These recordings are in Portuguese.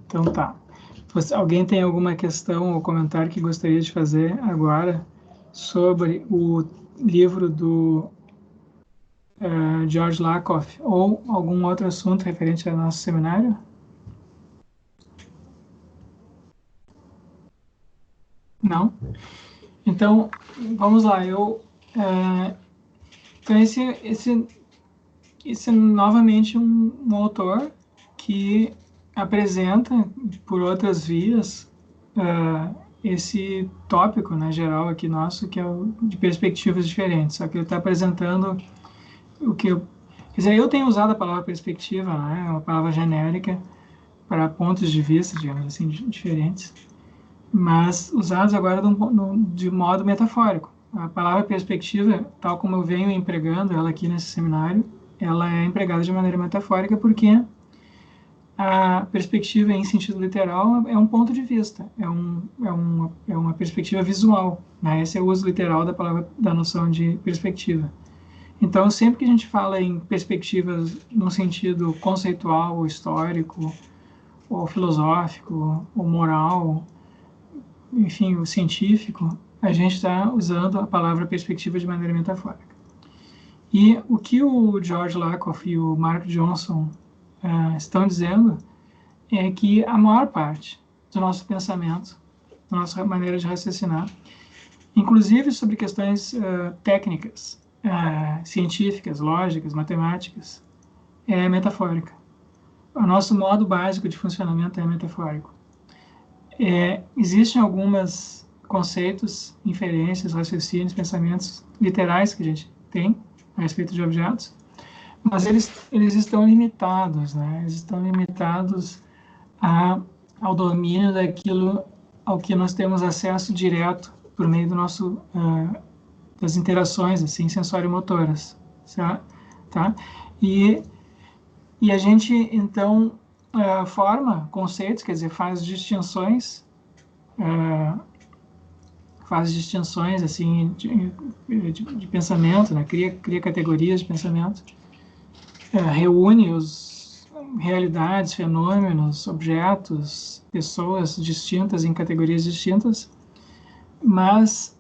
Então tá. Alguém tem alguma questão ou comentário que gostaria de fazer agora sobre o livro do George Lakoff ou algum outro assunto referente ao nosso seminário? Não? Então, vamos lá. Então, esse é novamente um autor que apresenta por outras vias esse tópico, né, geral aqui nosso, que é o de perspectivas diferentes. Só que ele está apresentando o que quer dizer, eu tenho usado a palavra perspectiva, né, é uma palavra genérica para pontos de vista, digamos assim, diferentes, mas usados agora de modo metafórico. A palavra perspectiva, tal como eu venho empregando ela aqui nesse seminário, ela é empregada de maneira metafórica porque a perspectiva em sentido literal é um ponto de vista, é uma perspectiva visual, né? Esse é o uso literal da palavra, da noção de perspectiva. Então, sempre que a gente fala em perspectivas no sentido conceitual, ou histórico, ou filosófico, ou moral, enfim, o científico, a gente está usando a palavra perspectiva de maneira metafórica. E o que o George Lakoff e o Mark Johnson estão dizendo é que a maior parte do nosso pensamento, da nossa maneira de raciocinar, inclusive sobre questões técnicas, científicas, lógicas, matemáticas, é metafórica. O nosso modo básico de funcionamento é metafórico. Existem alguns conceitos, inferências, raciocínios, pensamentos literais que a gente tem a respeito de objetos, mas eles estão limitados, né? Eles estão limitados ao domínio daquilo ao que nós temos acesso direto por meio do nosso das interações assim sensório-motoras, certo? Tá? E a gente então forma conceitos, quer dizer, faz distinções assim de pensamento, né? Cria categorias de pensamento, reúne realidades, fenômenos, objetos, pessoas distintas em categorias distintas, mas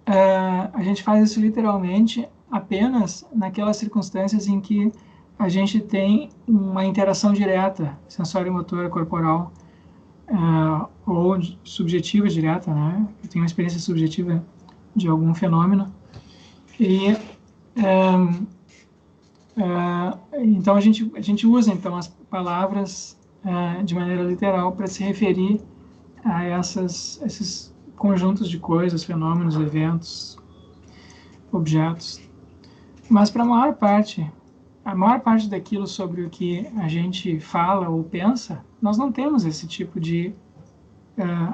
a gente faz isso literalmente apenas naquelas circunstâncias em que a gente tem uma interação direta, sensório-motora corporal, ou subjetiva direta, né? Eu tenho uma experiência subjetiva de algum fenômeno. E então a gente usa então as palavras de maneira literal para se referir a esses conjuntos de coisas, fenômenos, eventos, objetos. Mas para a maior parte daquilo sobre o que a gente fala ou pensa, nós não temos esse tipo de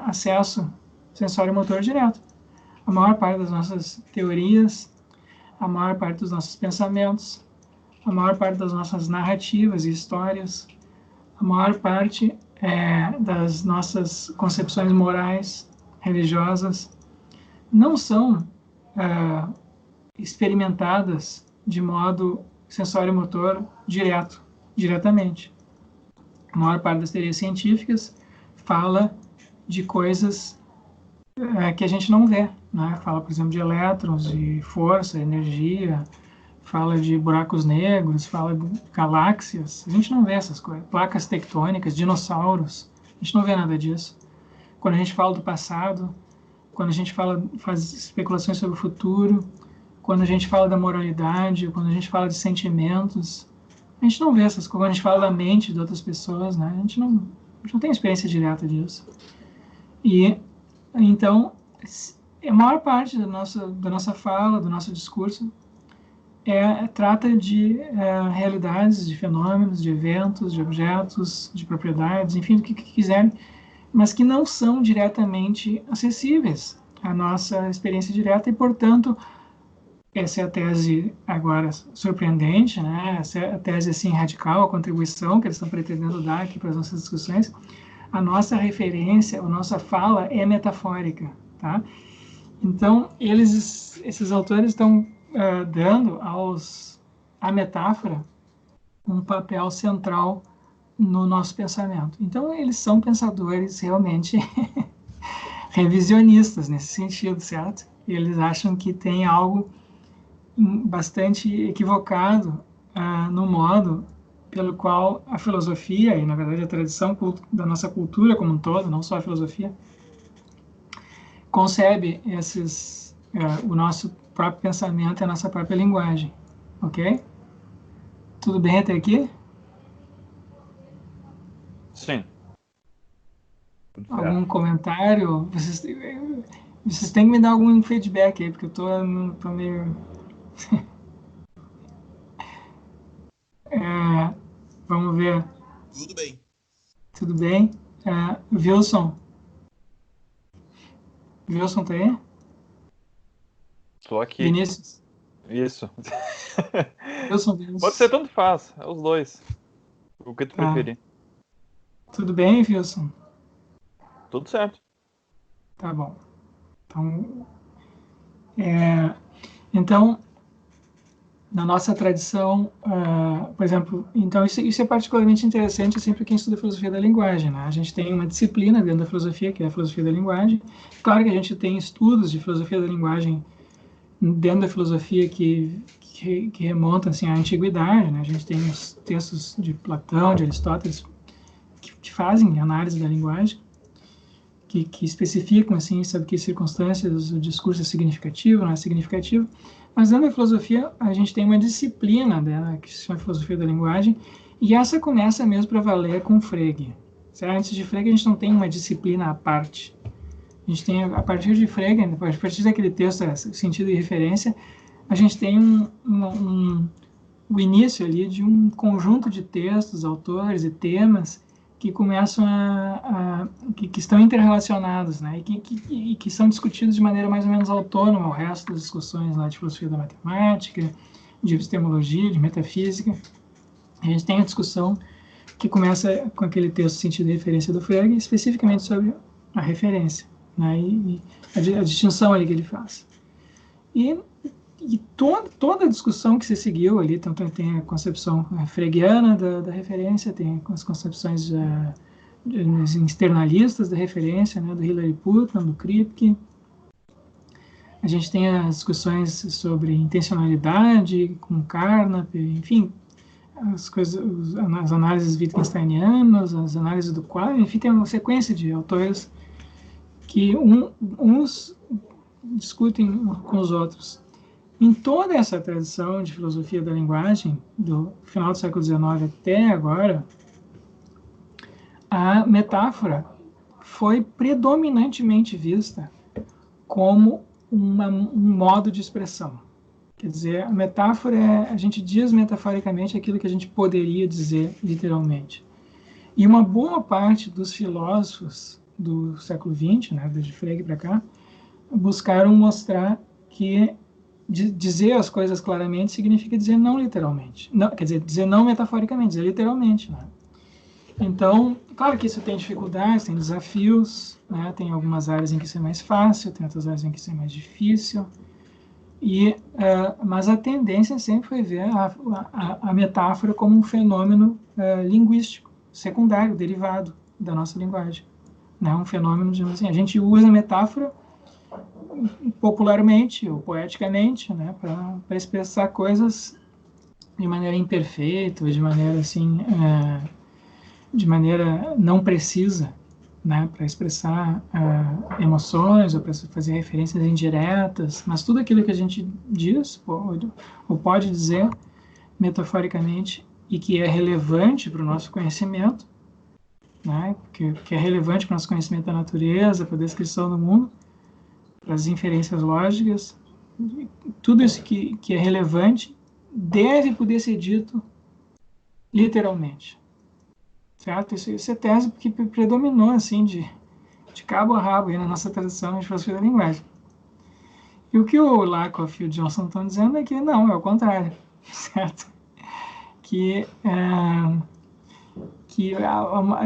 acesso sensório-motor direto. A maior parte das nossas teorias, a maior parte dos nossos pensamentos, a maior parte das nossas narrativas e histórias, a maior parte das nossas concepções morais, religiosas, não são experimentadas de modo sensório-motor diretamente. A maior parte das teorias científicas fala de coisas que a gente não vê, né? Fala, por exemplo, de elétrons, de força, energia, fala de buracos negros, fala de galáxias. A gente não vê essas coisas. Placas tectônicas, dinossauros, a gente não vê nada disso. Quando a gente fala do passado, quando a gente faz especulações sobre o futuro, quando a gente fala da moralidade, quando a gente fala de sentimentos, a gente não vê essas coisas. Quando a gente fala da mente de outras pessoas, né? A gente não tem experiência direta disso. E então a maior parte da nossa fala, do nosso discurso trata de realidades, de fenômenos, de eventos, de objetos, de propriedades, enfim, do que quiserem, mas que não são diretamente acessíveis à nossa experiência direta e, portanto, essa é a tese agora surpreendente, né? Essa é a tese assim radical, a contribuição que eles estão pretendendo dar aqui para as nossas discussões. A nossa referência, a nossa fala é metafórica, tá? Então, esses autores estão dando à metáfora um papel central no nosso pensamento. Então, eles são pensadores realmente revisionistas nesse sentido, certo? Eles acham que tem algo bastante equivocado no modo pelo qual a filosofia, e na verdade a tradição da nossa cultura como um todo, não só a filosofia, concebe o nosso próprio pensamento e a nossa própria linguagem. Ok? Tudo bem até aqui? Sim. Tudo Algum certo. comentário? Vocês têm que me dar algum feedback aí, porque eu tô meio... Vamos ver. Tudo bem. Tudo bem? Wilson? Wilson tá aí? Estou aqui. Vinícius? Isso. Wilson, Pode ser, Vinícius? tanto faz. É os dois. O que tu Tá. preferir. Tudo bem, Wilson? Tudo certo. Tá bom. Então, na nossa tradição, por exemplo, então isso é particularmente interessante sempre quem estuda filosofia da linguagem, né? A gente tem uma disciplina dentro da filosofia, que é a filosofia da linguagem. Claro que a gente tem estudos de filosofia da linguagem dentro da filosofia que remontam assim, à antiguidade, né? A gente tem os textos de Platão, de Aristóteles, que fazem análise da linguagem, que especificam assim, sob que circunstâncias o discurso é significativo, não é significativo. Mas dentro da filosofia, a gente tem uma disciplina dela, que se chama filosofia da linguagem, e essa começa mesmo para valer com Frege. Certo? Antes de Frege, a gente não tem uma disciplina à parte. A gente tem, a partir de Frege, a partir daquele texto, sentido e referência, a gente tem o início ali de um conjunto de textos, autores e temas que começam que estão interrelacionados, né? E que são discutidos de maneira mais ou menos autônoma ao resto das discussões lá de filosofia da matemática, de epistemologia, de metafísica. A gente tem a discussão que começa com aquele texto sentido e referência do Frege, especificamente sobre a referência, né? E a distinção ali que ele faz. E toda a discussão que se seguiu ali, tanto tem a concepção fregiana da referência, tem as concepções externalistas da referência, né, do Hilary Putnam, do Kripke. A gente tem as discussões sobre intencionalidade com Carnap, enfim, as análises Wittgensteinianas, as análises do quadro, enfim, tem uma sequência de autores que uns discutem com os outros. Em toda essa tradição de filosofia da linguagem, do final do século XIX até agora, a metáfora foi predominantemente vista como um modo de expressão. Quer dizer, a metáfora a gente diz metaforicamente aquilo que a gente poderia dizer literalmente. E uma boa parte dos filósofos do século XX, né, desde Frege para cá, buscaram mostrar que dizer as coisas claramente significa dizer não literalmente. Não, quer dizer, dizer não metaforicamente, dizer literalmente. Né? Então, claro que isso tem dificuldades, tem desafios, né? Tem algumas áreas em que isso é mais fácil, tem outras áreas em que isso é mais difícil. Mas a tendência sempre foi ver a metáfora como um fenômeno linguístico, secundário, derivado da nossa linguagem. Né? Um fenômeno, digamos assim, a gente usa a metáfora popularmente ou poeticamente, né, para expressar coisas de maneira imperfeita, de maneira assim, de maneira não precisa, né, para expressar emoções ou para fazer referências indiretas, mas tudo aquilo que a gente diz ou pode dizer metaforicamente e que é relevante para o nosso conhecimento, né, que é relevante para o nosso conhecimento da natureza, para a descrição do mundo, para as inferências lógicas, tudo isso que é relevante deve poder ser dito literalmente. Certo? Isso é tese que predominou assim, de cabo a rabo aí na nossa tradição de filosofia da linguagem. E o que o Lakoff e o Johnson estão dizendo é que não, é o contrário. Certo? Que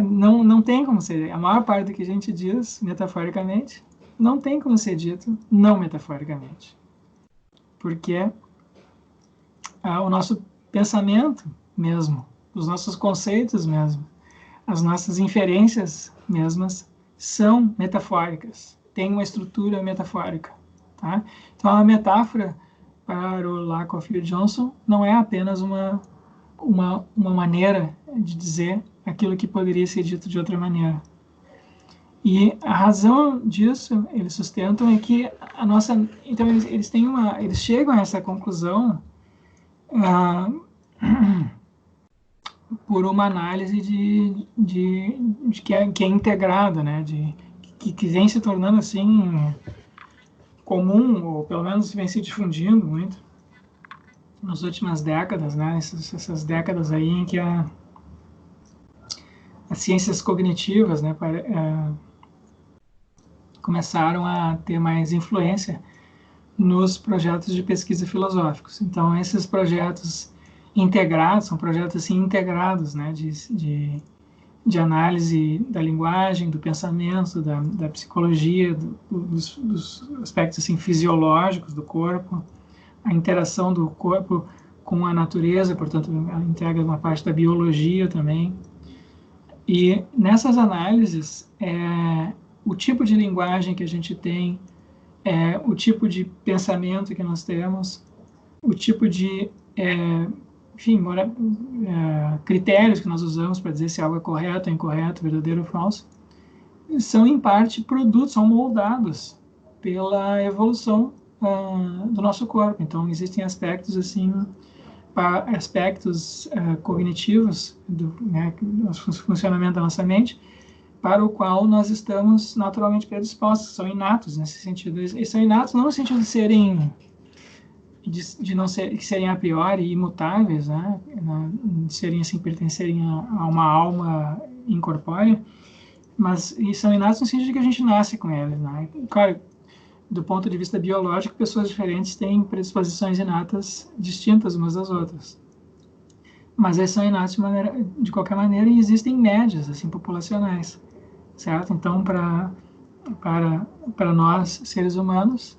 não tem como ser. A maior parte do que a gente diz metaforicamente não tem como ser dito não metaforicamente. Porque o nosso pensamento mesmo, os nossos conceitos mesmo, as nossas inferências mesmas são metafóricas, têm uma estrutura metafórica, tá? Então, a metáfora para o Lakoff e o Johnson não é apenas uma maneira de dizer aquilo que poderia ser dito de outra maneira. E a razão disso, eles sustentam, é que a nossa... Então, eles chegam a essa conclusão por uma análise de que é integrada, né? Que vem se tornando, assim, comum, ou pelo menos vem se difundindo muito nas últimas décadas, né? Essas décadas aí em que as ciências cognitivas, né, começaram a ter mais influência nos projetos de pesquisa filosóficos. Então, esses projetos integrados, são projetos assim integrados, né, de análise da linguagem, do pensamento, da psicologia, dos aspectos assim fisiológicos do corpo, a interação do corpo com a natureza, portanto, ela integra uma parte da biologia também. E nessas análises, o tipo de linguagem que a gente tem, o tipo de pensamento que nós temos, o tipo de, enfim, critérios que nós usamos para dizer se algo é correto, incorreto, verdadeiro ou falso, são em parte produtos, são moldados pela evolução do nosso corpo. Então, existem aspectos assim, aspectos cognitivos do funcionamento da nossa mente, para o qual nós estamos naturalmente predispostos, são inatos nesse sentido. Eles são inatos não no sentido de serem serem a priori imutáveis, né? Serem assim, pertencerem a uma alma incorpórea, mas são inatos no sentido de que a gente nasce com eles, né? Claro, do ponto de vista biológico, pessoas diferentes têm predisposições inatas distintas umas das outras. Mas eles são inatos de qualquer maneira, e existem médias assim, populacionais, certo? Então, para nós, seres humanos,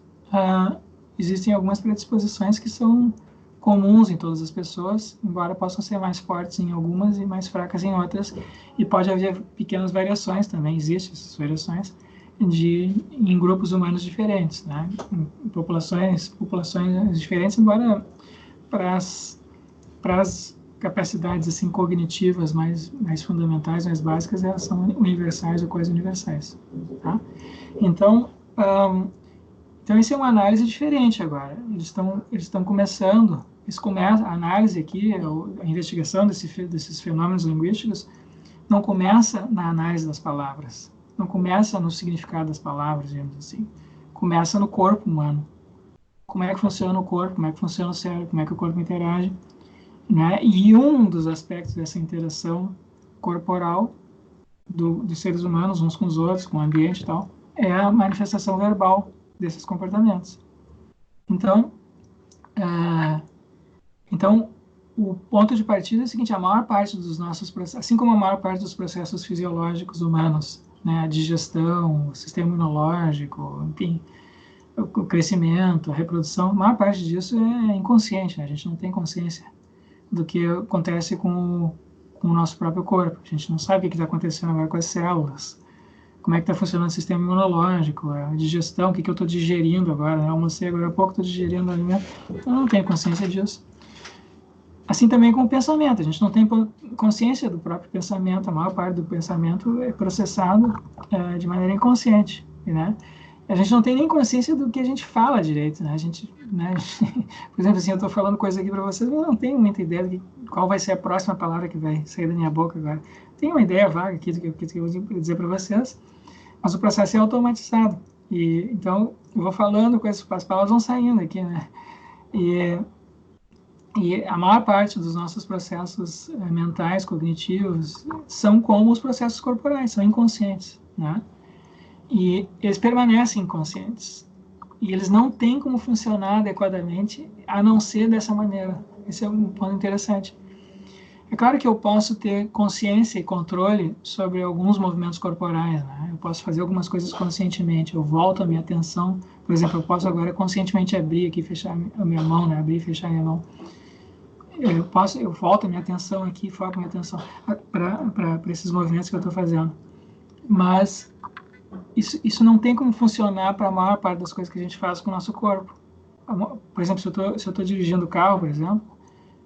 existem algumas predisposições que são comuns em todas as pessoas, embora possam ser mais fortes em algumas e mais fracas em outras, e pode haver pequenas variações também, existem essas variações, em grupos humanos diferentes, né? Em populações diferentes, embora para as capacidades assim cognitivas mais fundamentais, mais básicas, elas são universais ou quase universais, tá? Então, essa é uma análise diferente agora. Eles estão começando, a análise aqui, a investigação desses fenômenos linguísticos, não começa na análise das palavras, não começa no significado das palavras, digamos assim. Começa no corpo humano. Como é que funciona o corpo, como é que funciona o cérebro, como é que o corpo interage, né? E um dos aspectos dessa interação corporal dos seres humanos, uns com os outros, com o ambiente e tal, é a manifestação verbal desses comportamentos. Então, o ponto de partida é o seguinte: a maior parte dos nossos processos, assim como a maior parte dos processos fisiológicos humanos, né, a digestão, o sistema imunológico, enfim, o crescimento, a reprodução, a maior parte disso é inconsciente, né? A gente não tem consciência do que acontece com o nosso próprio corpo. A gente não sabe o que está acontecendo agora com as células, como é que está funcionando o sistema imunológico, a digestão, o que eu estou digerindo agora, né? Almocei agora há pouco, estou digerindo alimento, eu não tenho consciência disso. Assim também com o pensamento, a gente não tem consciência do próprio pensamento, a maior parte do pensamento é processado de maneira inconsciente, né? A gente não tem nem consciência do que a gente fala direito, né? Por exemplo, assim, eu estou falando coisa aqui para vocês, mas eu não tenho muita ideia de qual vai ser a próxima palavra que vai sair da minha boca agora. Tenho uma ideia vaga aqui do que eu vou dizer para vocês, mas o processo é automatizado. E então eu vou falando, as palavras vão saindo aqui, né? E a maior parte dos nossos processos mentais, cognitivos, são como os processos corporais, são inconscientes, né? E eles permanecem inconscientes. E eles não têm como funcionar adequadamente, a não ser dessa maneira. Esse é um ponto interessante. É claro que eu posso ter consciência e controle sobre alguns movimentos corporais, né? Eu posso fazer algumas coisas conscientemente, eu volto a minha atenção. Por exemplo, eu posso agora conscientemente abrir aqui e fechar a minha mão, né? Abrir e fechar a minha mão. eu volto a minha atenção aqui, foco a minha atenção para esses movimentos que eu estou fazendo. Mas isso não tem como funcionar para a maior parte das coisas que a gente faz com o nosso corpo. Por exemplo, se eu estou dirigindo o carro, por exemplo,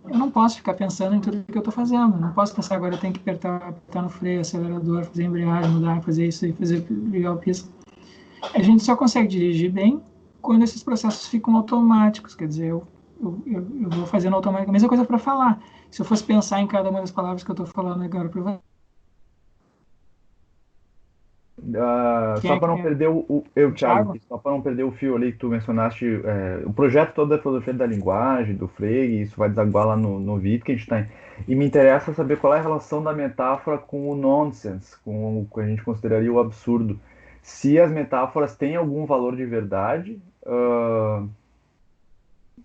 eu não posso ficar pensando em tudo que eu estou fazendo. Eu não posso pensar agora eu tenho que apertar no freio, acelerador, fazer embreagem, mudar, fazer isso e ligar o pisca. A gente só consegue dirigir bem quando esses processos ficam automáticos. Quer dizer, eu vou fazendo automaticamente. A mesma coisa para falar. Se eu fosse pensar em cada uma das palavras que eu estou falando agora para você. Só para não perder Thiago, só para não perder o fio ali que tu mencionaste, o projeto todo da filosofia da linguagem, do Frege, isso vai desaguar lá no Wittgenstein, e me interessa saber qual é a relação da metáfora com o nonsense, com o que a gente consideraria o absurdo. Se as metáforas têm algum valor de verdade,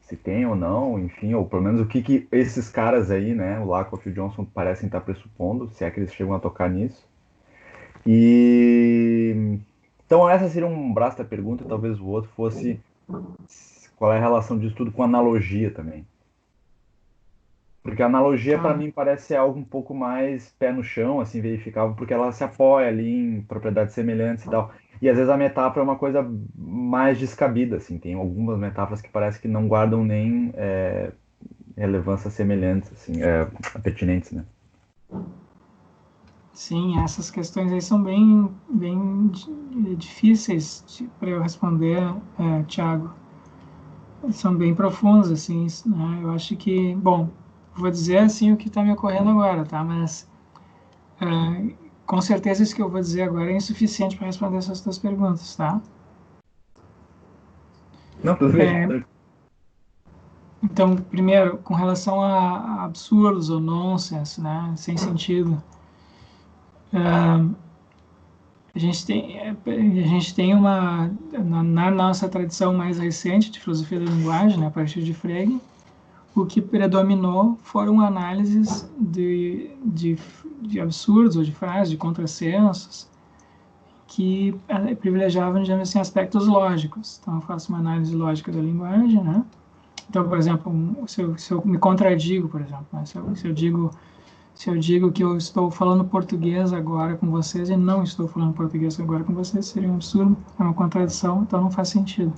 se tem ou não, enfim, ou pelo menos o que esses caras aí, né, o Lakoff e o Johnson, parecem estar pressupondo, se é que eles chegam a tocar nisso. E então essa seria um braço da pergunta, talvez o outro fosse qual é a relação disso tudo com analogia também. Porque a analogia para mim parece ser algo um pouco mais pé no chão, assim, verificável, porque ela se apoia ali em propriedades semelhantes e tal. E às vezes a metáfora é uma coisa mais descabida, assim, tem algumas metáforas que parece que não guardam nem relevâncias semelhantes, assim, pertinentes, né? Sim, essas questões aí são bem difíceis para eu responder, Thiago. São bem profundas, assim, né? Eu acho que, bom, vou dizer assim o que está me ocorrendo agora, tá? Mas com certeza isso que eu vou dizer agora é insuficiente para responder essas duas perguntas, tá? Não, tudo bem. Então, primeiro, com relação a absurdos ou nonsense, né? Sem sentido. A gente tem uma, na nossa tradição mais recente de filosofia da linguagem, né, a partir de Frege, o que predominou foram análises de absurdos ou de frases, de contrassensos, que privilegiavam, digamos assim, aspectos lógicos. Então, eu faço uma análise lógica da linguagem, né? Então, por exemplo, se eu me contradigo, por exemplo, né? Se eu digo que eu estou falando português agora com vocês e não estou falando português agora com vocês, seria um absurdo, é uma contradição, então não faz sentido.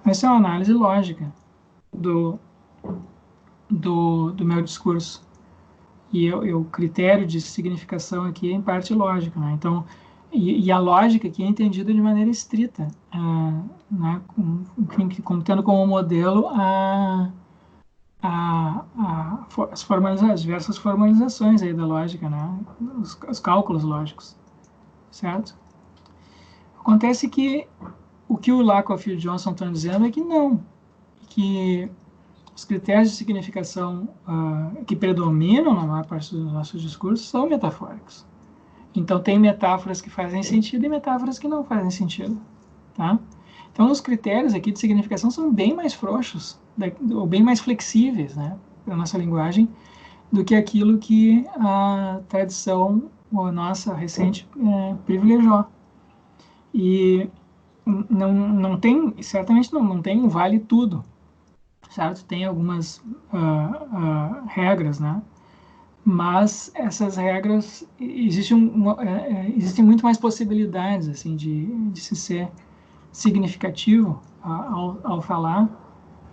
Mas isso é uma análise lógica do meu discurso. E o critério de significação aqui é em parte lógico, né? Então, e a lógica aqui é entendida de maneira estrita, né? Como tendo como modelo as diversas formalizações aí da lógica, né? Os cálculos lógicos, certo? Acontece que o que o Lakoff e o Johnson estão dizendo é que não, que os critérios de significação que predominam na maior parte dos nossos discursos são metafóricos. Então, tem metáforas que fazem sentido e metáforas que não fazem sentido, tá? Então, os critérios aqui de significação são bem mais frouxos, ou bem mais flexíveis, né, para a nossa linguagem, do que aquilo que a tradição nossa recente privilegiou. E não tem, certamente não tem um vale tudo, certo? Tem algumas regras, né? Mas essas regras, existem muito mais possibilidades assim, de se ser significativo ao falar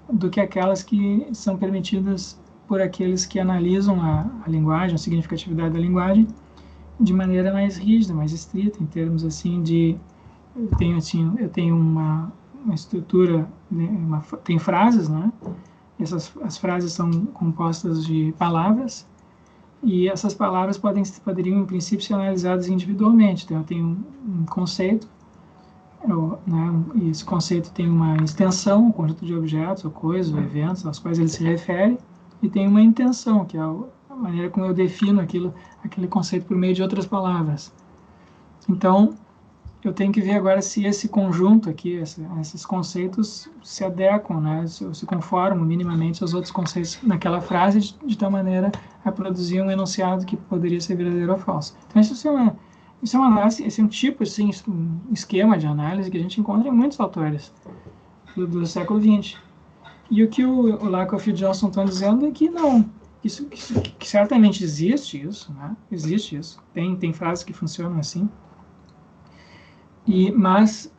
do que aquelas que são permitidas por aqueles que analisam a linguagem, a significatividade da linguagem, de maneira mais rígida, mais estrita, em termos assim de... Eu tenho uma estrutura, né, tem frases, né? As frases são compostas de palavras, e essas palavras poderiam, em princípio, ser analisadas individualmente. Então, eu tenho um conceito, e esse conceito tem uma extensão, um conjunto de objetos, ou coisas, ou eventos, aos quais ele se refere, e tem uma intenção, que é a maneira como eu defino aquele conceito por meio de outras palavras. Então, eu tenho que ver agora se esse conjunto aqui, esses conceitos se adequam, né, se conformam minimamente aos outros conceitos naquela frase, de tal maneira a produzir um enunciado que poderia ser verdadeiro ou falso. Então, isso é uma análise, esse é um tipo, assim, um esquema de análise que a gente encontra em muitos autores do século XX. E o que o Lakoff e o Johnson estão dizendo é que não, que certamente existe isso, né? Existe isso. Tem frases que funcionam assim. Mas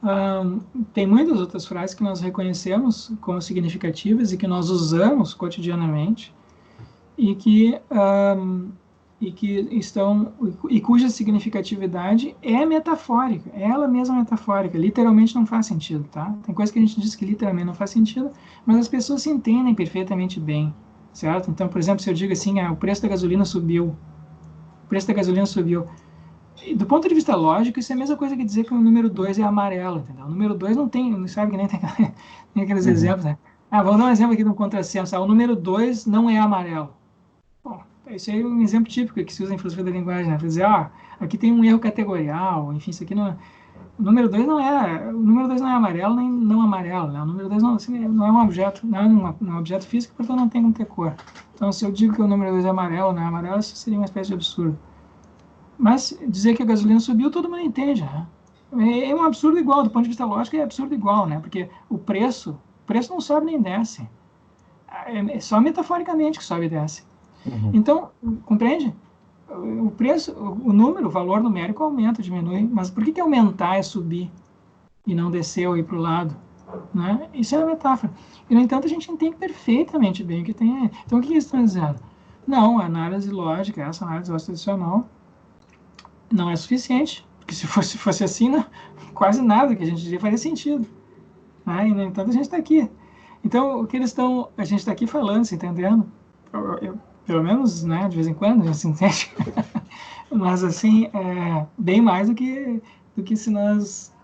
tem muitas outras frases que nós reconhecemos como significativas e que nós usamos cotidianamente e que estão e cuja significatividade é metafórica, é ela mesma metafórica, literalmente não faz sentido, tá? Tem coisa que a gente diz que literalmente não faz sentido, mas as pessoas se entendem perfeitamente bem, certo? Então, por exemplo, se eu digo assim, o preço da gasolina subiu, do ponto de vista lógico, isso é a mesma coisa que dizer que o número 2 é amarelo, entendeu? O número 2 não tem, sabe que nem tem, tem aqueles exemplos, né? Vamos dar um exemplo aqui de um contrassenso. O número 2 não é amarelo. Bom, isso aí é um exemplo típico que se usa em filosofia da linguagem, né? Para dizer, aqui tem um erro categorial, enfim, isso aqui não é... O número 2 não é amarelo nem não amarelo, né? O número 2 não, assim, não é um objeto, não é um objeto físico, portanto não tem como ter cor. Então, se eu digo que o número 2 é amarelo, não é amarelo, isso seria uma espécie de absurdo. Mas dizer que a gasolina subiu, todo mundo entende, né? É um absurdo igual, do ponto de vista lógico, é absurdo igual, né? Porque o preço não sobe nem desce. É só metaforicamente que sobe e desce. Então, compreende? O preço, o número, o valor numérico aumenta, diminui. Mas por que aumentar é subir e não descer ou ir para o lado? Né? Isso é uma metáfora. E, no entanto, a gente entende perfeitamente bem o que tem aí. Então, o que eles estão dizendo? Não, a análise lógica, essa análise tradicional, não é suficiente, porque se fosse assim, não, quase nada que a gente diria faria sentido. Né? E, no entanto, a gente está aqui. Então, a gente está aqui falando, se entendendo? Pelo menos, né, de vez em quando a gente se entende. Mas, assim, bem mais do que se nós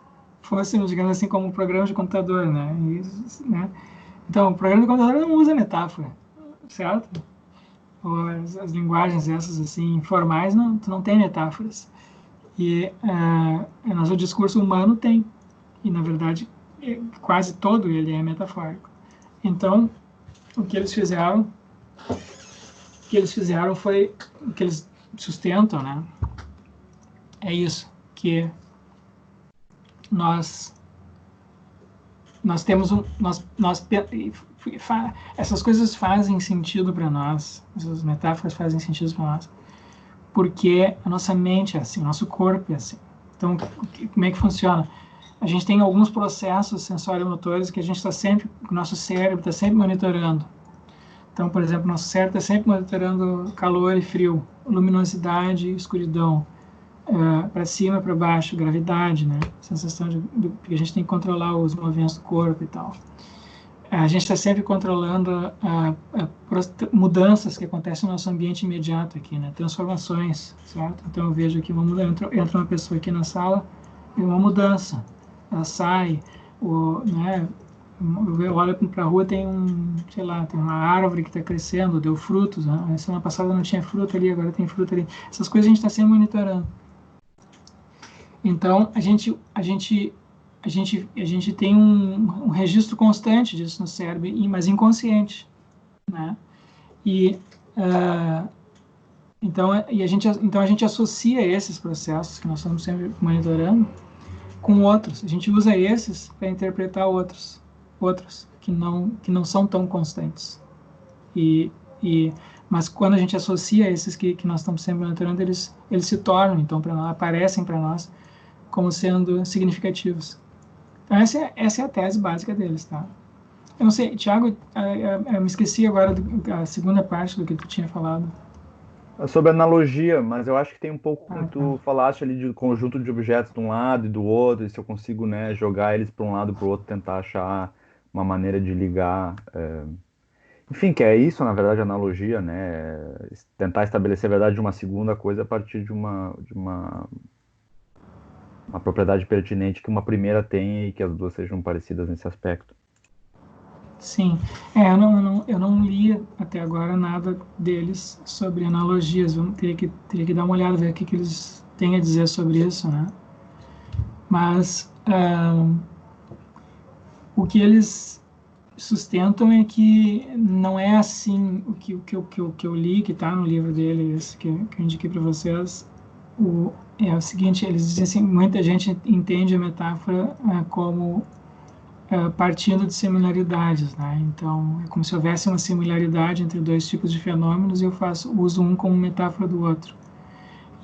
fôssemos, digamos assim, como um programa de computador, né? Né? Então, o programa de computador não usa metáfora, certo? Ou as linguagens essas, assim, formais, tu não tem metáforas. E mas o discurso humano tem. E, na verdade, quase todo ele é metafórico. Então, o que eles fizeram foi, o que eles sustentam, né? É isso, que nós temos essas coisas fazem sentido para nós, essas metáforas fazem sentido para nós, porque a nossa mente é assim, o nosso corpo é assim. Então, como é que funciona? A gente tem alguns processos sensório-motores que o nosso cérebro está sempre monitorando. Então, por exemplo, nosso cérebro está sempre monitorando calor e frio, luminosidade e escuridão, para cima, para baixo, gravidade, né? Sensação que a gente tem que controlar os movimentos do corpo e tal. A gente está sempre controlando mudanças que acontecem no nosso ambiente imediato aqui, né? Transformações, certo? Então eu vejo aqui entra uma pessoa aqui na sala e uma mudança, ela sai, né? Eu olho para a rua, tem tem uma árvore que está crescendo, deu frutos, né? Semana passada não tinha fruto ali, agora tem fruto ali. Essas coisas a gente está sempre monitorando. Então a gente tem um registro constante disso no cérebro, mas inconsciente, né? Então a gente associa esses processos que nós estamos sempre monitorando com outros. A gente usa esses para interpretar outros que não são tão constantes. Mas quando a gente associa esses que nós estamos sempre monitorando, eles se tornam, então, aparecem para nós como sendo significativos. Então, essa é a tese básica deles, tá? Eu não sei, Tiago, eu me esqueci agora da segunda parte do que tu tinha falado. Sobre analogia, mas eu acho que tem um pouco como tu falaste ali de conjunto de objetos de um lado e do outro, e se eu consigo, né, jogar eles para um lado e para o outro, tentar achar uma maneira de ligar. Enfim, que é isso, na verdade, analogia, né? Tentar estabelecer a verdade de uma segunda coisa a partir de uma propriedade pertinente que uma primeira tenha e que as duas sejam parecidas nesse aspecto. Sim, eu não li até agora nada deles sobre analogias. Teria que dar uma olhada, ver o que eles têm a dizer sobre isso, né? Mas o que eles sustentam é que não é assim. O que eu li, que está no livro deles, que eu indiquei para vocês, é o seguinte: eles dizem assim, muita gente entende a metáfora como partindo de similaridades, né? Então, é como se houvesse uma similaridade entre dois tipos de fenômenos e eu uso um como metáfora do outro.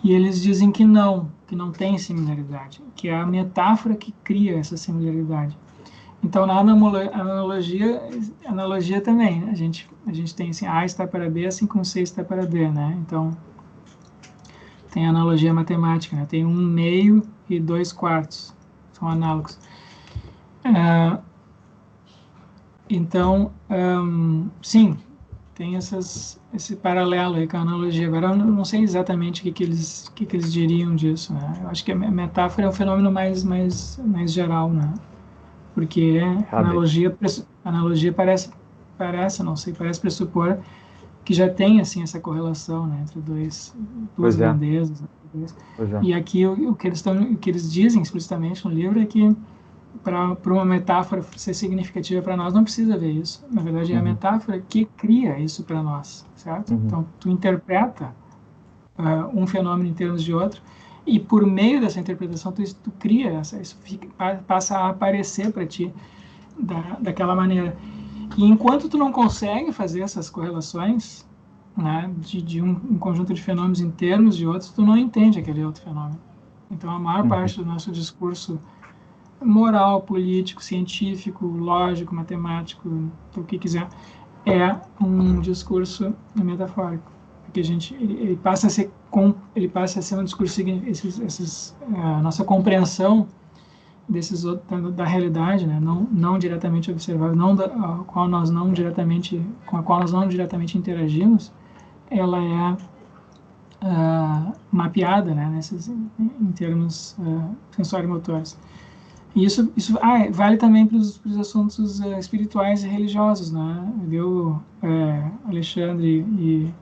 E eles dizem que não tem similaridade, que é a metáfora que cria essa similaridade. Então, na analogia também, né? A gente tem assim, A está para B, assim como C está para D, né? Então, tem a analogia matemática, né? Tem 1/2 e 2/4, são análogos. Então, sim, tem esse paralelo aí com a analogia. Agora, eu não sei exatamente o que eles diriam disso, né? Eu acho que a metáfora é um fenômeno mais geral, né? Porque analogia parece, não sei, parece pressupor que já tem, assim, essa correlação, né, entre duas grandezas. E aqui o que eles dizem explicitamente no livro é que para uma metáfora ser significativa para nós, não precisa ver isso. Na verdade, é a metáfora que cria isso para nós, certo? Então, tu interpreta um fenômeno em termos de outro, e por meio dessa interpretação, tu cria, isso passa a aparecer para ti daquela maneira. E enquanto tu não consegue fazer essas correlações, né, de um conjunto de fenômenos em termos de outros, tu não entende aquele outro fenômeno. Então, a maior parte do nosso discurso moral, político, científico, lógico, matemático, o que quiser, é um discurso metafórico, porque ele passa a ser um discurso, a nossa compreensão desses outros, da realidade, né, não diretamente observável, com a qual nós não diretamente interagimos, ela é mapeada, né, em termos sensório-motores. E isso vale também para os assuntos espirituais e religiosos, né? Viu, Alexandre e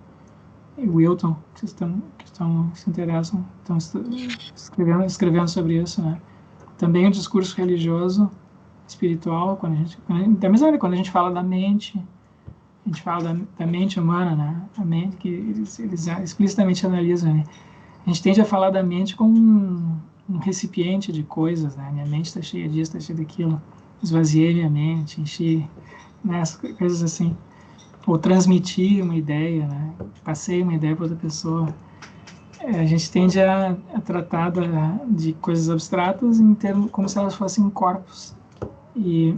Wilton, que se interessam, estão escrevendo sobre isso, né? Também o discurso religioso, espiritual, da mesma maneira, quando a gente fala da mente, a gente fala da mente humana, né? A mente que eles explicitamente analisam, né? A gente tende a falar da mente como um recipiente de coisas, né? Minha mente está cheia disso, está cheia daquilo. Esvaziei minha mente, enchi, né? Coisas assim. Ou transmitir uma ideia, né? Passei uma ideia para outra pessoa. A gente tende a tratar de coisas abstratas em termos como se elas fossem corpos e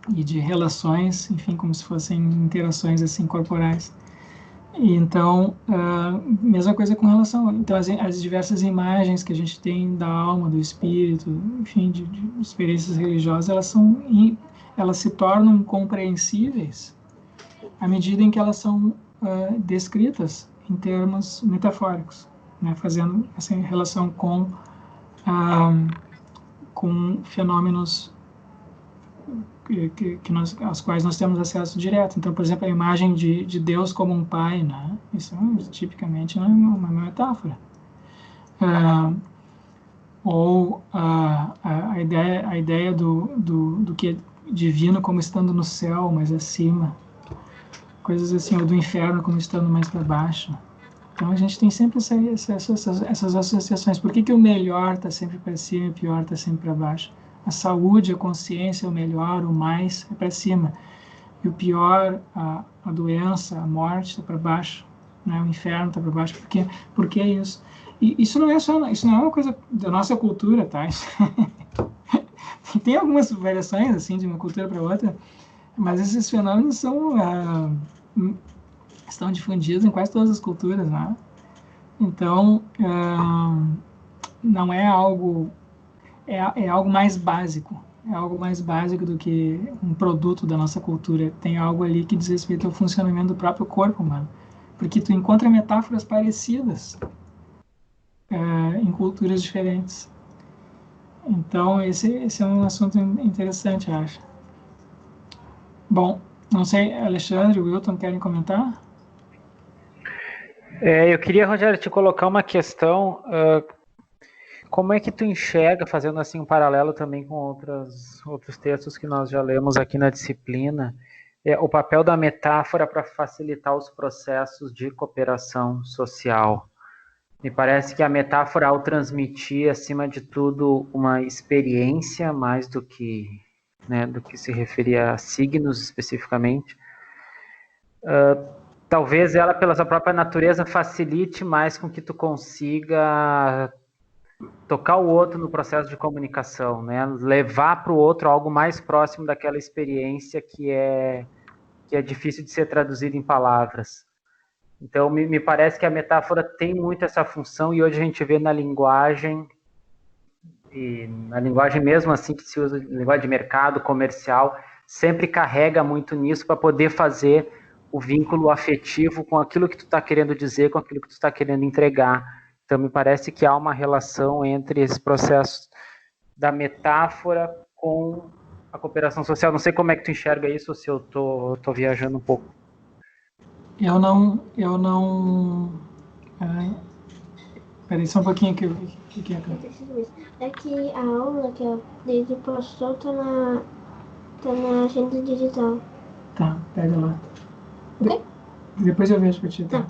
de relações, enfim, como se fossem interações assim corporais. E então, mesma coisa com relação, então as diversas imagens que a gente tem da alma, do espírito, enfim, de experiências religiosas, elas se tornam compreensíveis à medida em que elas são descritas em termos metafóricos, né, fazendo essa relação com fenômenos aos quais nós temos acesso direto. Então, por exemplo, a imagem de Deus como um pai, né? Isso tipicamente é uma metáfora. Ou a ideia do que é divino como estando no céu, mais acima. Coisas assim, ou do inferno como estando mais para baixo. Então, a gente tem sempre essas associações. Por que o melhor está sempre para cima e o pior está sempre para baixo? A saúde, a consciência, o melhor, o mais é para cima. E o pior, a doença, a morte está para baixo, né? O inferno está para baixo. Por que isso? E isso não é uma coisa da nossa cultura, tá? Tem algumas variações assim de uma cultura para outra, mas esses fenômenos estão difundidos em quase todas as culturas, né? Então, não é algo é algo mais básico. É algo mais básico do que um produto da nossa cultura. Tem algo ali que diz respeito ao funcionamento do próprio corpo humano. Porque tu encontra metáforas parecidas em culturas diferentes. Então, esse é um assunto interessante, eu acho. Bom, não sei, Alexandre, Wilton, querem comentar? Eu queria, Rogério, te colocar uma questão. Como é que tu enxerga, fazendo assim um paralelo também com outros textos que nós já lemos aqui na disciplina, o papel da metáfora para facilitar os processos de cooperação social? Me parece que a metáfora, ao transmitir, acima de tudo, uma experiência mais do que né, do que se referia a signos especificamente. Talvez ela, pela sua própria natureza, facilite mais com que tu consiga tocar o outro no processo de comunicação, né? Levar para o outro algo mais próximo daquela experiência que é difícil de ser traduzida em palavras. Então, me parece que a metáfora tem muito essa função, e hoje a gente vê na linguagem, e na linguagem mesmo assim que se usa, linguagem de mercado, comercial, sempre carrega muito nisso para poder fazer o vínculo afetivo com aquilo que tu está querendo dizer, com aquilo que tu está querendo entregar. Então, me parece que há uma relação entre esse processo da metáfora com a cooperação social. Não sei como é que tu enxerga isso, ou se eu tô viajando um pouco. Eu não... Peraí, só um pouquinho que é? É que a aula que a Deise postou tá na agenda digital. Tá, pega lá. Ok? Depois eu vejo pra ti, tá?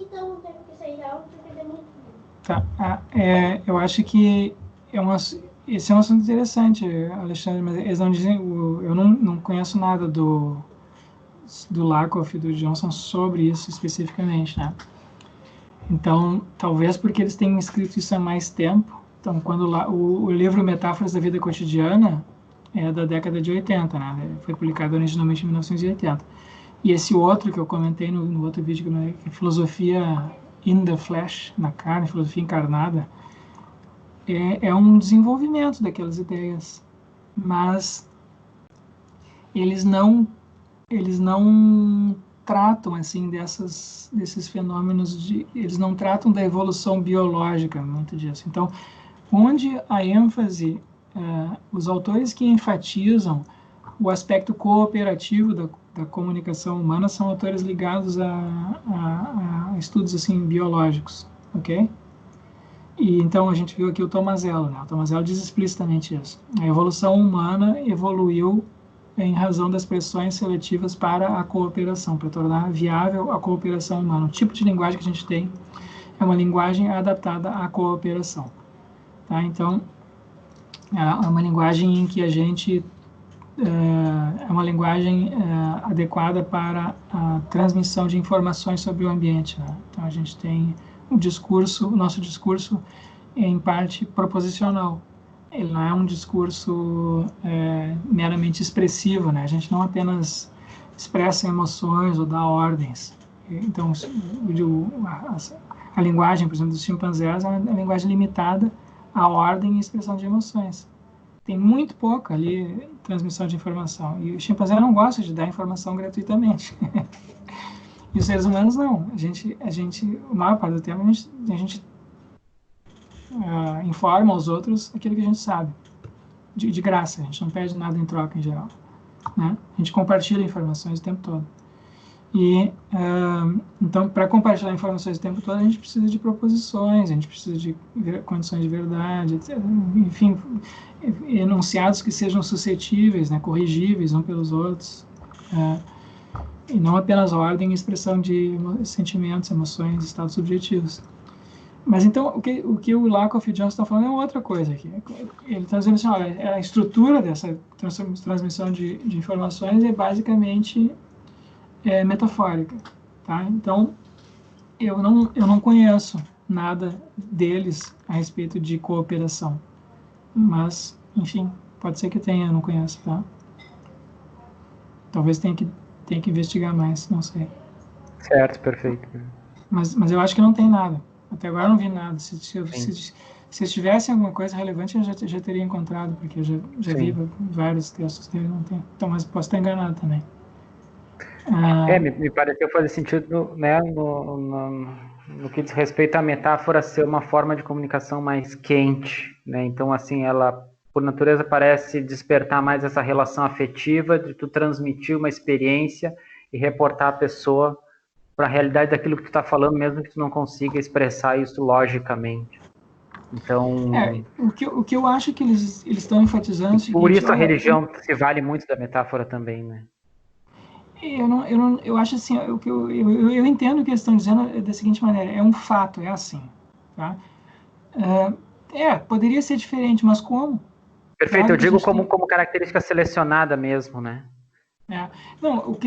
Então, tem que sair da aula porque tem muito. Tá. Eu acho que esse é um assunto interessante, Alexandre, mas eles não dizem... Eu não conheço nada do Lakoff e do Johnson sobre isso especificamente, né? Então, talvez porque eles tenham escrito isso há mais tempo. Então, quando o livro Metáforas da Vida Cotidiana é da década de 80, né? Foi publicado originalmente em 1980. E esse outro que eu comentei no outro vídeo, que é Filosofia in the Flesh, na carne, Filosofia Encarnada, é um desenvolvimento daquelas ideias. Mas eles não tratam assim desses fenômenos eles não tratam da evolução biológica muito disso. Então, onde a ênfase, os autores que enfatizam o aspecto cooperativo da comunicação humana são autores ligados a estudos assim biológicos, ok? E então a gente viu aqui o Tomazello, né? O Tomazello diz explicitamente isso. A evolução humana evoluiu em razão das pressões seletivas para a cooperação, para tornar viável a cooperação humana. O tipo de linguagem que a gente tem é uma linguagem adaptada à cooperação. Tá? Então, é uma linguagem em que a gente... é uma linguagem adequada para a transmissão de informações sobre o ambiente. Né? Então, a gente tem o nosso discurso é, em parte, proposicional. Ele não é um discurso meramente expressivo, né? A gente não apenas expressa emoções ou dá ordens. Então, a linguagem, por exemplo, dos chimpanzés é uma linguagem limitada à ordem e expressão de emoções. Tem muito pouco ali transmissão de informação. E o chimpanzé não gosta de dar informação gratuitamente. E os seres humanos não. A maior parte do tempo, a gente informa aos outros aquilo que a gente sabe, de graça. A gente não pede nada em troca, em geral. Né? A gente compartilha informações o tempo todo. E, então, para compartilhar informações o tempo todo, a gente precisa de proposições, a gente precisa de condições de verdade, etc. Enfim, enunciados que sejam suscetíveis, né, corrigíveis uns pelos outros. E não apenas ordem e expressão de sentimentos, emoções, estados subjetivos. Mas então, o que o Lakoff e Johnson estão falando é outra coisa aqui. Ele está dizendo assim, olha, a estrutura dessa transmissão de informações é basicamente metafórica. Tá? Então, eu não conheço nada deles a respeito de cooperação. Mas, enfim, pode ser que tenha, eu não conheço. Tá? Talvez tenha que investigar mais, não sei. Certo, perfeito. Mas eu acho que não tem nada. Até agora eu não vi nada. Se tivesse alguma coisa relevante, eu já teria encontrado, porque eu já vi vários textos dele, não tem. Então, mas posso estar enganado também. Me pareceu fazer sentido, né, no que diz respeito à metáfora ser uma forma de comunicação mais quente, né? Então, assim, ela, por natureza, parece despertar mais essa relação afetiva de tu transmitir uma experiência e reportar a pessoa para a realidade daquilo que tu está falando, mesmo que tu não consiga expressar isso logicamente. Então, o que eu acho que eles estão enfatizando é o seguinte, por isso a religião se vale muito da metáfora também, né? Eu acho assim, eu entendo o que eles estão dizendo da seguinte maneira, é um fato, é assim, tá? Poderia ser diferente, mas como? Perfeito, Claro eu que a digo gente como característica selecionada mesmo, né? Não,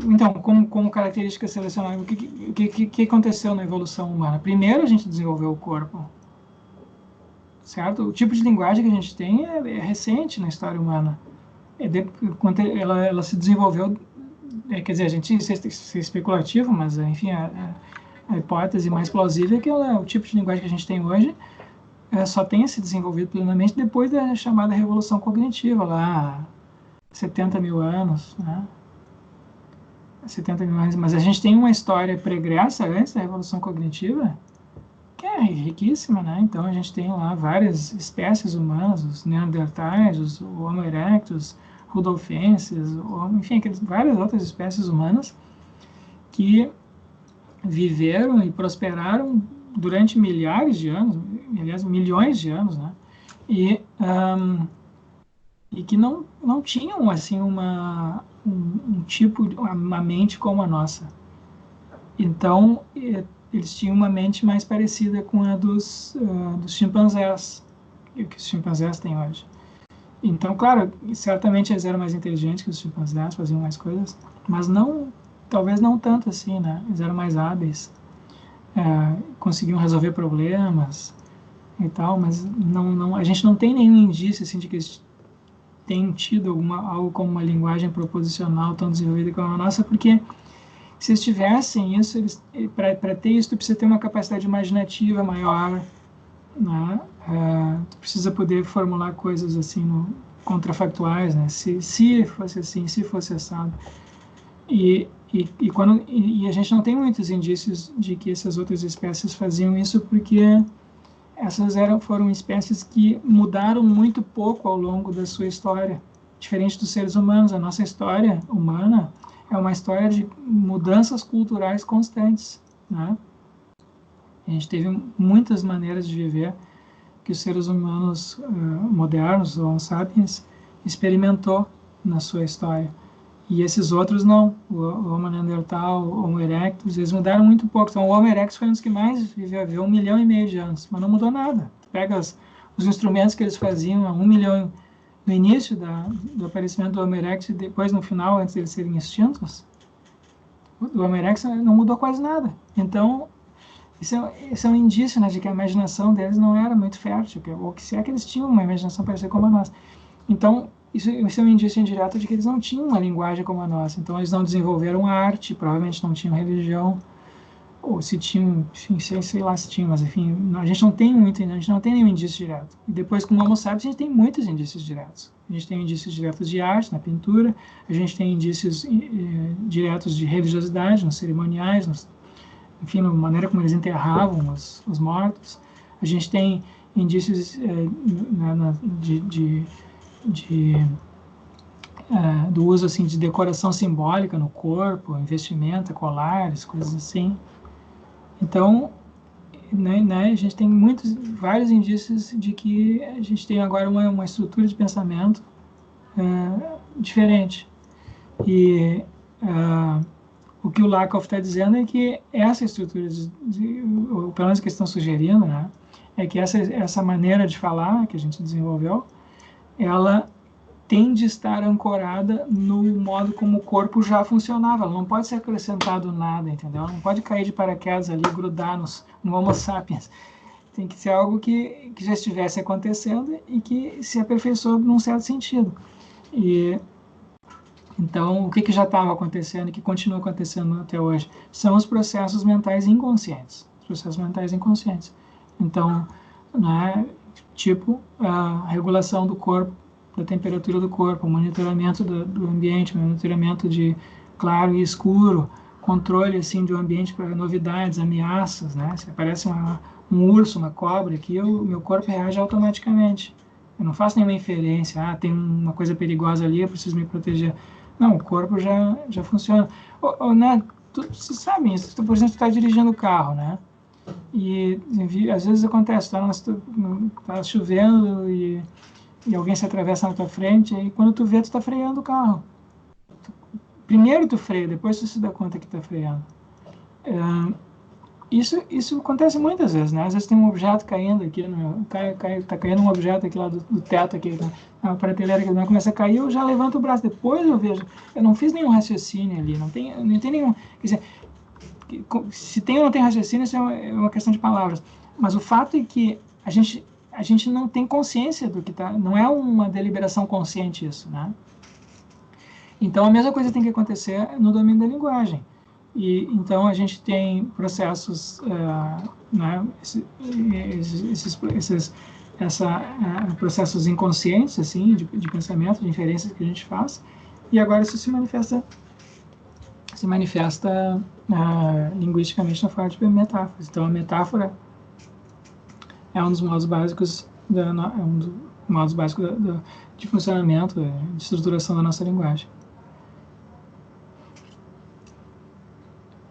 então, como característica selecionada, o que aconteceu na evolução humana? Primeiro a gente desenvolveu o corpo, certo? O tipo de linguagem que a gente tem é recente na história humana. Quando ela se desenvolveu, quer dizer, a gente isso é especulativo, mas enfim, a hipótese mais plausível é que o tipo de linguagem que a gente tem hoje só tenha se desenvolvido plenamente depois da chamada revolução cognitiva, lá há 70 mil anos, né? 70 mil anos, mas a gente tem uma história pregressa antes da revolução cognitiva que é riquíssima, né? Então a gente tem lá várias espécies humanas, os neandertais, os Homo erectus, rudolfenses, enfim, várias outras espécies humanas que viveram e prosperaram durante milhares de anos, aliás, milhões de anos, né? E, e que não tinham, assim, um tipo, uma mente como a nossa. Então, eles tinham uma mente mais parecida com a dos chimpanzés, que os chimpanzés têm hoje. Então, claro, certamente eles eram mais inteligentes que os chimpanzés, faziam mais coisas, mas talvez não tanto assim, né? Eles eram mais hábeis, conseguiam resolver problemas e tal, mas a gente não tem nenhum indício assim de que eles tenham tido algo como uma linguagem proposicional tão desenvolvida como a nossa, porque se eles tivessem isso, para ter isso, tu precisa ter uma capacidade imaginativa maior, né? Tu precisa poder formular coisas assim contrafactuais, né? Se fosse assim, se fosse assado. E a gente não tem muitos indícios de que essas outras espécies faziam isso, porque essas foram espécies que mudaram muito pouco ao longo da sua história, diferente dos seres humanos. A nossa história humana é uma história de mudanças culturais constantes, né? A gente teve muitas maneiras de viver que os seres humanos modernos, o Homo sapiens, experimentou na sua história. E esses outros não. O Homo neandertal, o Homo erectus, eles mudaram muito pouco. Então, o Homo erectus foi um dos que mais viveu 1,5 milhão de anos, mas não mudou nada. Tu pega os instrumentos que eles faziam há 1 milhão no início do aparecimento do Homo erectus e depois no final, antes de eles serem extintos, o Homo erectus não mudou quase nada. Então, isso é um indício, né, de que a imaginação deles não era muito fértil, ou que se é que eles tinham uma imaginação parecida com a nossa. Então, isso é um indício indireto de que eles não tinham uma linguagem como a nossa. Então, eles não desenvolveram arte, provavelmente não tinham religião, ou se tinham, enfim, sei lá se tinham, mas enfim, a gente não tem nenhum indício direto. E depois, com o Homo sapiens, a gente tem muitos indícios diretos. A gente tem indícios diretos de arte, na pintura, a gente tem indícios diretos de religiosidade, nos cerimoniais, enfim, na maneira como eles enterravam os mortos. A gente tem indícios do uso assim de decoração simbólica no corpo, investimenta, colares, coisas assim. Então, né, a gente tem vários indícios de que a gente tem agora uma estrutura de pensamento diferente. E o que o Lakoff está dizendo é que essa estrutura, ou pelo menos que estão sugerindo, né, é que essa maneira de falar que a gente desenvolveu, ela tem de estar ancorada no modo como o corpo já funcionava. Ela não pode ser acrescentado nada, entendeu? Ela não pode cair de paraquedas ali e grudar no Homo sapiens. Tem que ser algo que já estivesse acontecendo e que se aperfeiçoou num certo sentido. Então, o que já estava acontecendo e que continua acontecendo até hoje são os processos mentais inconscientes. Os processos mentais inconscientes. Então, né, tipo a regulação do corpo, da temperatura do corpo, monitoramento do ambiente, monitoramento de claro e escuro, controle assim do ambiente para novidades, ameaças, né? Se aparece um urso, uma cobra, aqui o meu corpo reage automaticamente. Eu não faço nenhuma inferência, tem uma coisa perigosa ali, eu preciso me proteger. Não, o corpo já funciona. Né, você sabe isso, por exemplo, tu está dirigindo o carro, né? E às vezes acontece, tá chovendo e alguém se atravessa na tua frente, e quando tu vê, tu está freando o carro. Primeiro tu freia, depois tu se dá conta que está freando. Isso acontece muitas vezes, né? Às vezes tem um objeto caindo aqui, tá caindo um objeto aqui lá do teto, aqui, na prateleira, que começa a cair, eu já levanto o braço. Depois eu vejo, eu não fiz nenhum raciocínio ali, não tem nenhum... Quer dizer, se tem ou não tem raciocínio, isso é uma questão de palavras. Mas o fato é que a gente não tem consciência do que tá... Não é uma deliberação consciente isso, né? Então, a mesma coisa tem que acontecer no domínio da linguagem. E então a gente tem processos, né, processos inconscientes assim de pensamento, de inferências que a gente faz, e agora isso se manifesta linguisticamente na forma de metáforas. Então a metáfora é um dos modos básicos de funcionamento, de estruturação da nossa linguagem.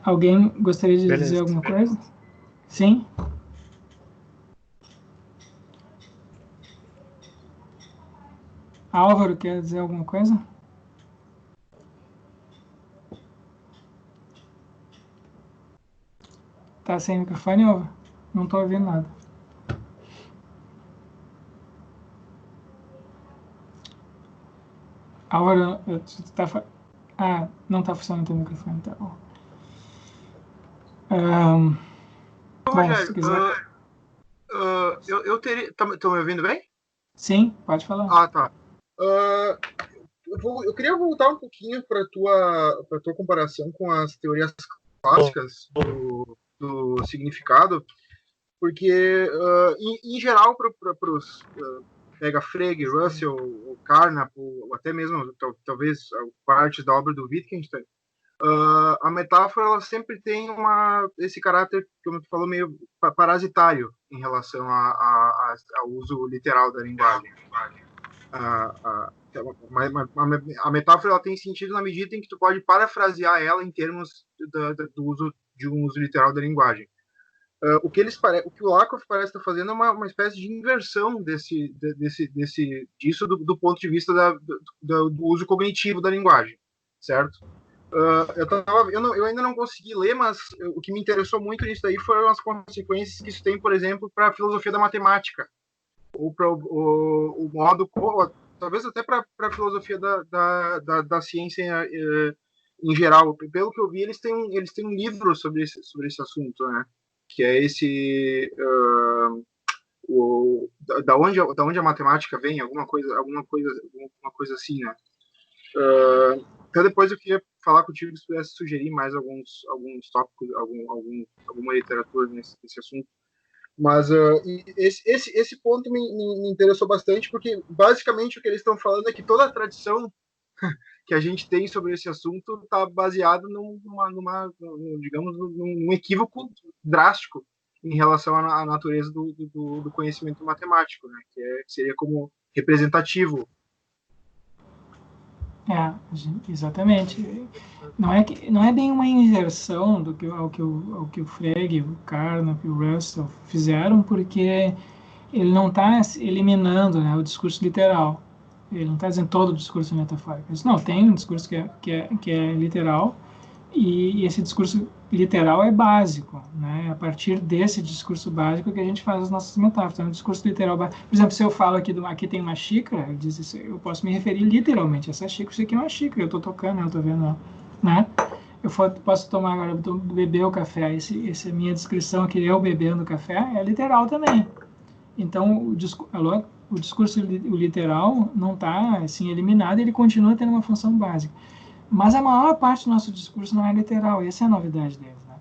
Alguém gostaria de dizer alguma coisa? Sim? Álvaro, quer dizer alguma coisa? Tá sem microfone, Álvaro? Não tô ouvindo nada. Álvaro, não tá funcionando o teu microfone, tá bom. Rogério, se quiser... eu teria... Estão me ouvindo bem? Sim, pode falar. Ah, tá. Eu queria voltar um pouquinho para tua comparação com as teorias clássicas do significado, porque, em geral, para os... pega Frege, Russell, Carnap, ou até mesmo, talvez, parte da obra do Wittgenstein, a metáfora ela sempre tem esse caráter, como tu falou, meio parasitário em relação ao uso literal da linguagem. A metáfora ela tem sentido na medida em que tu pode parafrasear ela em termos do uso de um uso literal da linguagem. O que o Lakoff parece estar fazendo é uma espécie de inversão disso do ponto de vista do uso cognitivo da linguagem, certo? Eu ainda não consegui ler, mas o que me interessou muito nisso daí foram as consequências que isso tem, por exemplo, para a filosofia da matemática, ou para o modo, talvez até para a filosofia da ciência em geral. Pelo que eu vi, eles têm um livro sobre esse assunto, né? Que é esse da onde a matemática vem, alguma coisa assim, né? Então depois eu queria falar contigo se pudesse sugerir mais alguns tópicos, alguma literatura nesse assunto. Mas esse ponto me interessou bastante, porque basicamente o que eles estão falando é que toda a tradição que a gente tem sobre esse assunto está baseado digamos, num equívoco drástico em relação à natureza do conhecimento matemático, né? Que seria como representativo. Exatamente. Não é bem uma inversão ao que o Frege, o Carnap e o Russell fizeram, porque ele não está eliminando, né, o discurso literal. Ele não está dizendo todo o discurso metafórico. Não, tem um discurso que é literal, e esse discurso literal é básico, né? É a partir desse discurso básico que a gente faz as nossas metáforas. Então, o discurso literal básico. Por exemplo, se eu falo aqui tem uma xícara, ele diz isso, eu posso me referir literalmente a essa xícara. Isso aqui é uma xícara, eu estou tocando, eu estou vendo, né? Eu posso tomar agora, beber o café. Essa é a minha descrição aqui, eu bebendo café, é literal também. Então, o discurso literal não está assim, eliminado, ele continua tendo uma função básica. Mas a maior parte do nosso discurso não é literal, essa é a novidade deles, né?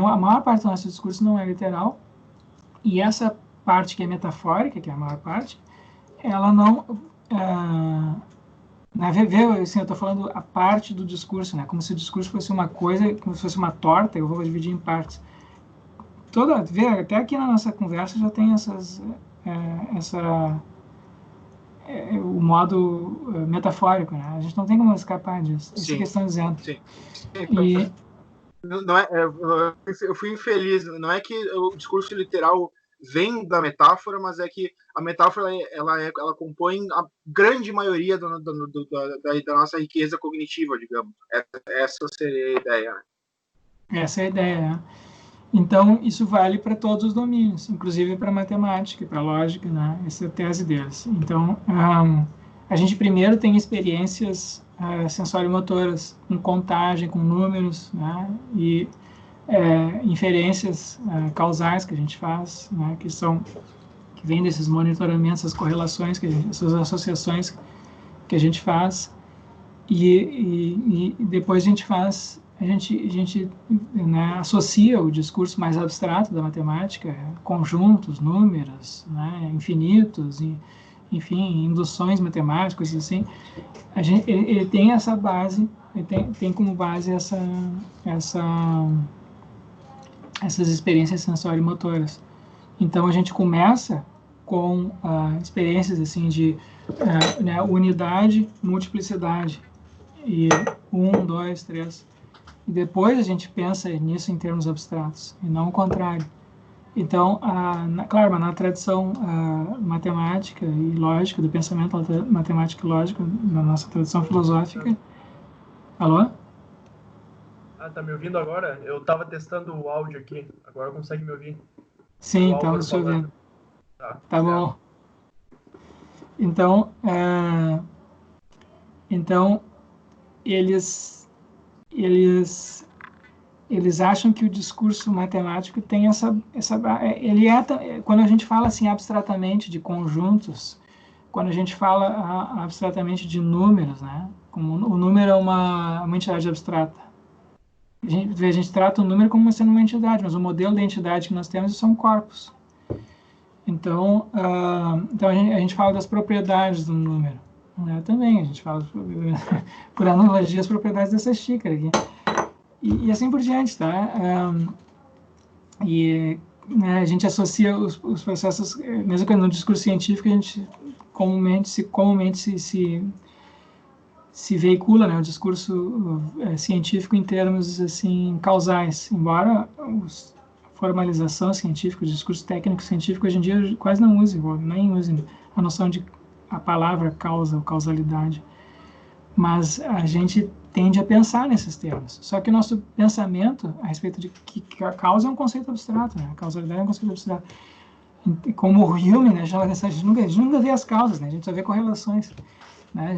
A maior parte do nosso discurso não é literal, e essa parte que é metafórica, que é a maior parte, ela não... assim, eu estou falando a parte do discurso, né? Como se o discurso fosse uma coisa, como se fosse uma torta, eu vou dividir em partes. Até aqui na nossa conversa já tem o modo metafórico, né? A gente não tem como escapar disso. Isso que eles estão dizendo. Sim. Não é, eu fui infeliz. Não é que o discurso literal vem da metáfora, mas é que a metáfora ela compõe a grande maioria da nossa riqueza cognitiva, digamos. Essa seria a ideia. Essa é a ideia, né? Então, isso vale para todos os domínios, inclusive para matemática, para lógica, né? Essa é a tese deles. Então, a gente primeiro tem experiências sensório-motoras, com contagem, com números, né? E inferências causais que a gente faz, né? Que vêm desses monitoramentos, essas correlações, essas associações que a gente faz. E depois a gente né, associa o discurso mais abstrato da matemática, conjuntos, números, né, infinitos, enfim, induções matemáticas, assim. Ele tem essa base, ele tem como base essas experiências sensório-motoras. Então a gente começa com experiências assim de né, unidade, multiplicidade, e 1, 2, 3. E depois a gente pensa nisso em termos abstratos, e não o contrário. Então, claro, na tradição matemática e lógica, do pensamento matemático e lógico, na nossa tradição filosófica... Alô? Tá me ouvindo agora? Eu estava testando o áudio aqui, agora consegue me ouvir? Sim, estamos te ouvindo. Tá bom. Então, eles acham que o discurso matemático tem quando a gente fala assim abstratamente de conjuntos, quando a gente fala abstratamente de números, né? Como o número é uma entidade abstrata. A gente trata o número como sendo uma entidade, mas o modelo de entidade que nós temos são corpos. Então a gente fala das propriedades do número. Também a gente fala, por analogia, as propriedades dessa xícara aqui. E assim por diante, tá? Né, a gente associa os processos, mesmo que no discurso científico, a gente comumente se veicula, né, o discurso científico em termos assim, causais, embora a formalização científica, o discurso técnico científico, hoje em dia quase não nem use a noção de a palavra causa ou causalidade, mas a gente tende a pensar nesses termos. Só que o nosso pensamento a respeito de que a causa é um conceito abstrato, né? A causalidade é um conceito abstrato. Como o Hume, né? A gente nunca vê as causas, né? A gente só vê correlações. Né? A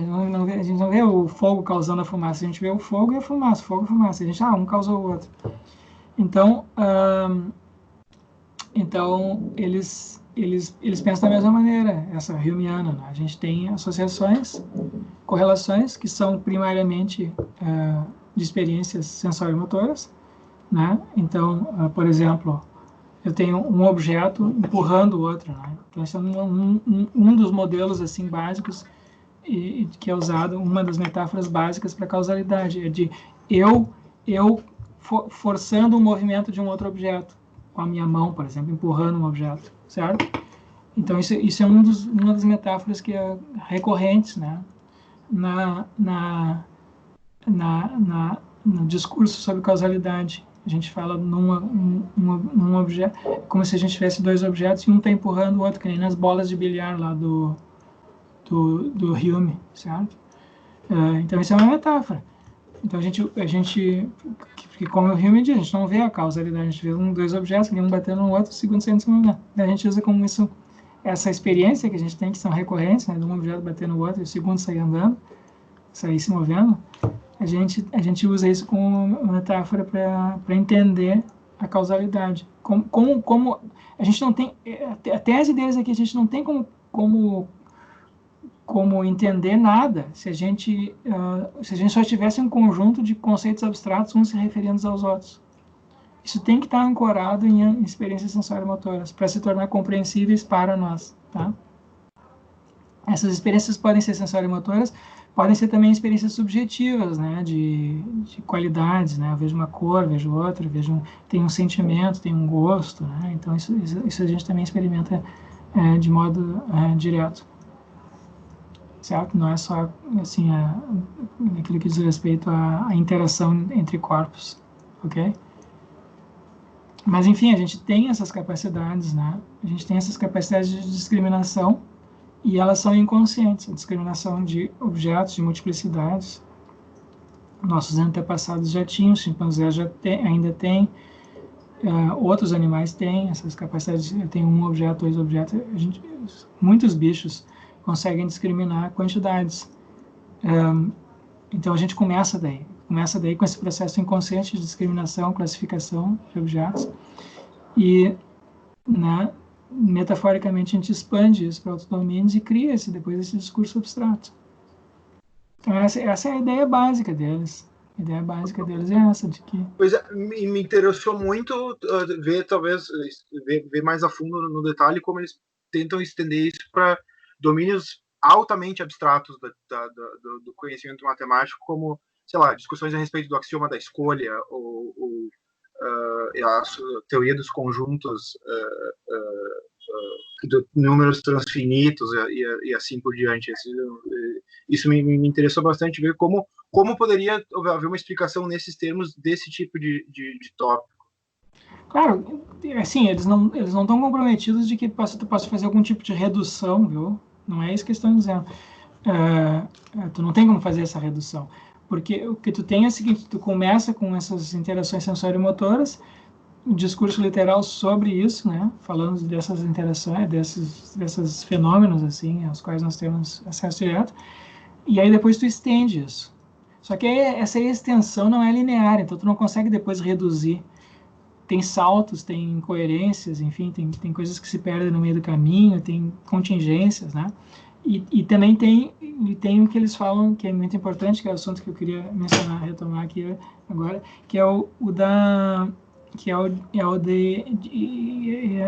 gente não vê o fogo causando a fumaça, a gente vê o fogo e a fumaça, fogo e fumaça. A gente, um causou o outro. Então eles pensam da mesma maneira, essa Humeana. Né? A gente tem associações, correlações, que são primariamente de experiências sensório-motoras. Né? Então, por exemplo, eu tenho um objeto empurrando o outro. Né? Então, esse é um dos modelos assim, básicos e que é usado, uma das metáforas básicas para causalidade, é de eu forçando o movimento de um outro objeto, com a minha mão, por exemplo, empurrando um objeto, certo? Então, isso é uma das metáforas que é recorrentes, né? No discurso sobre causalidade. A gente fala num objeto, como se a gente tivesse dois objetos e um está empurrando o outro, que nem nas bolas de bilhar lá do Hume, certo? Então, isso é uma metáfora. Então, a gente como o Hume diz, a gente não vê a causalidade, a gente vê dois objetos, um batendo no outro, o segundo saindo de cima. A gente usa como isso, essa experiência que a gente tem, que são recorrentes, né, de um objeto bater no outro e o segundo sair andando, sair se movendo, a gente usa isso como uma metáfora para entender a causalidade. Como a gente não tem, a tese deles aqui, a gente não tem como entender nada se a gente só tivesse um conjunto de conceitos abstratos, uns se referindo aos outros. Isso tem que estar ancorado em experiências sensório-motoras para se tornar compreensíveis para nós. Tá? Essas experiências podem ser sensório-motoras, podem ser também experiências subjetivas, né, de qualidades. Né? Eu vejo uma cor, vejo outra, tem um sentimento, tem um gosto. Né? Então, isso a gente também experimenta de modo direto. Certo? Não é só assim, aquilo que diz respeito à interação entre corpos, ok? Mas, enfim, a gente tem essas capacidades, né? A gente tem essas capacidades de discriminação e elas são inconscientes. A discriminação de objetos, de multiplicidades. Nossos antepassados já tinham, os chimpanzés ainda têm. Outros animais têm essas capacidades, tem um objeto, 2 objetos, muitos bichos conseguem discriminar quantidades. Então a gente começa daí com esse processo inconsciente de discriminação, classificação de objetos, e, né, metaforicamente a gente expande isso para outros domínios e cria depois esse discurso abstrato. Então essa é a ideia básica deles. A ideia básica deles é essa, de que... Pois é, me interessou muito ver mais a fundo no detalhe como eles tentam estender isso para domínios altamente abstratos do conhecimento matemático, como, sei lá, discussões a respeito do axioma da escolha, ou a teoria dos conjuntos de números transfinitos e assim por diante. Isso me interessou bastante ver como poderia haver uma explicação nesses termos desse tipo de tópico. Claro, assim, eles não estão comprometidos de que tu possa fazer algum tipo de redução, viu? Não é isso que eles estão dizendo. Tu não tem como fazer essa redução. Porque o que tu tem é o seguinte, tu começa com essas interações sensoriomotoras, um discurso literal sobre isso, né? Falando dessas interações, desses fenômenos, assim, aos quais nós temos acesso direto, e aí depois tu estende isso. Só que essa extensão não é linear, então tu não consegue depois reduzir. Tem saltos, tem incoerências, enfim, tem coisas que se perdem no meio do caminho, tem contingências, né? E também tem o que eles falam, que é muito importante, que é o assunto que eu queria mencionar, retomar aqui agora, que é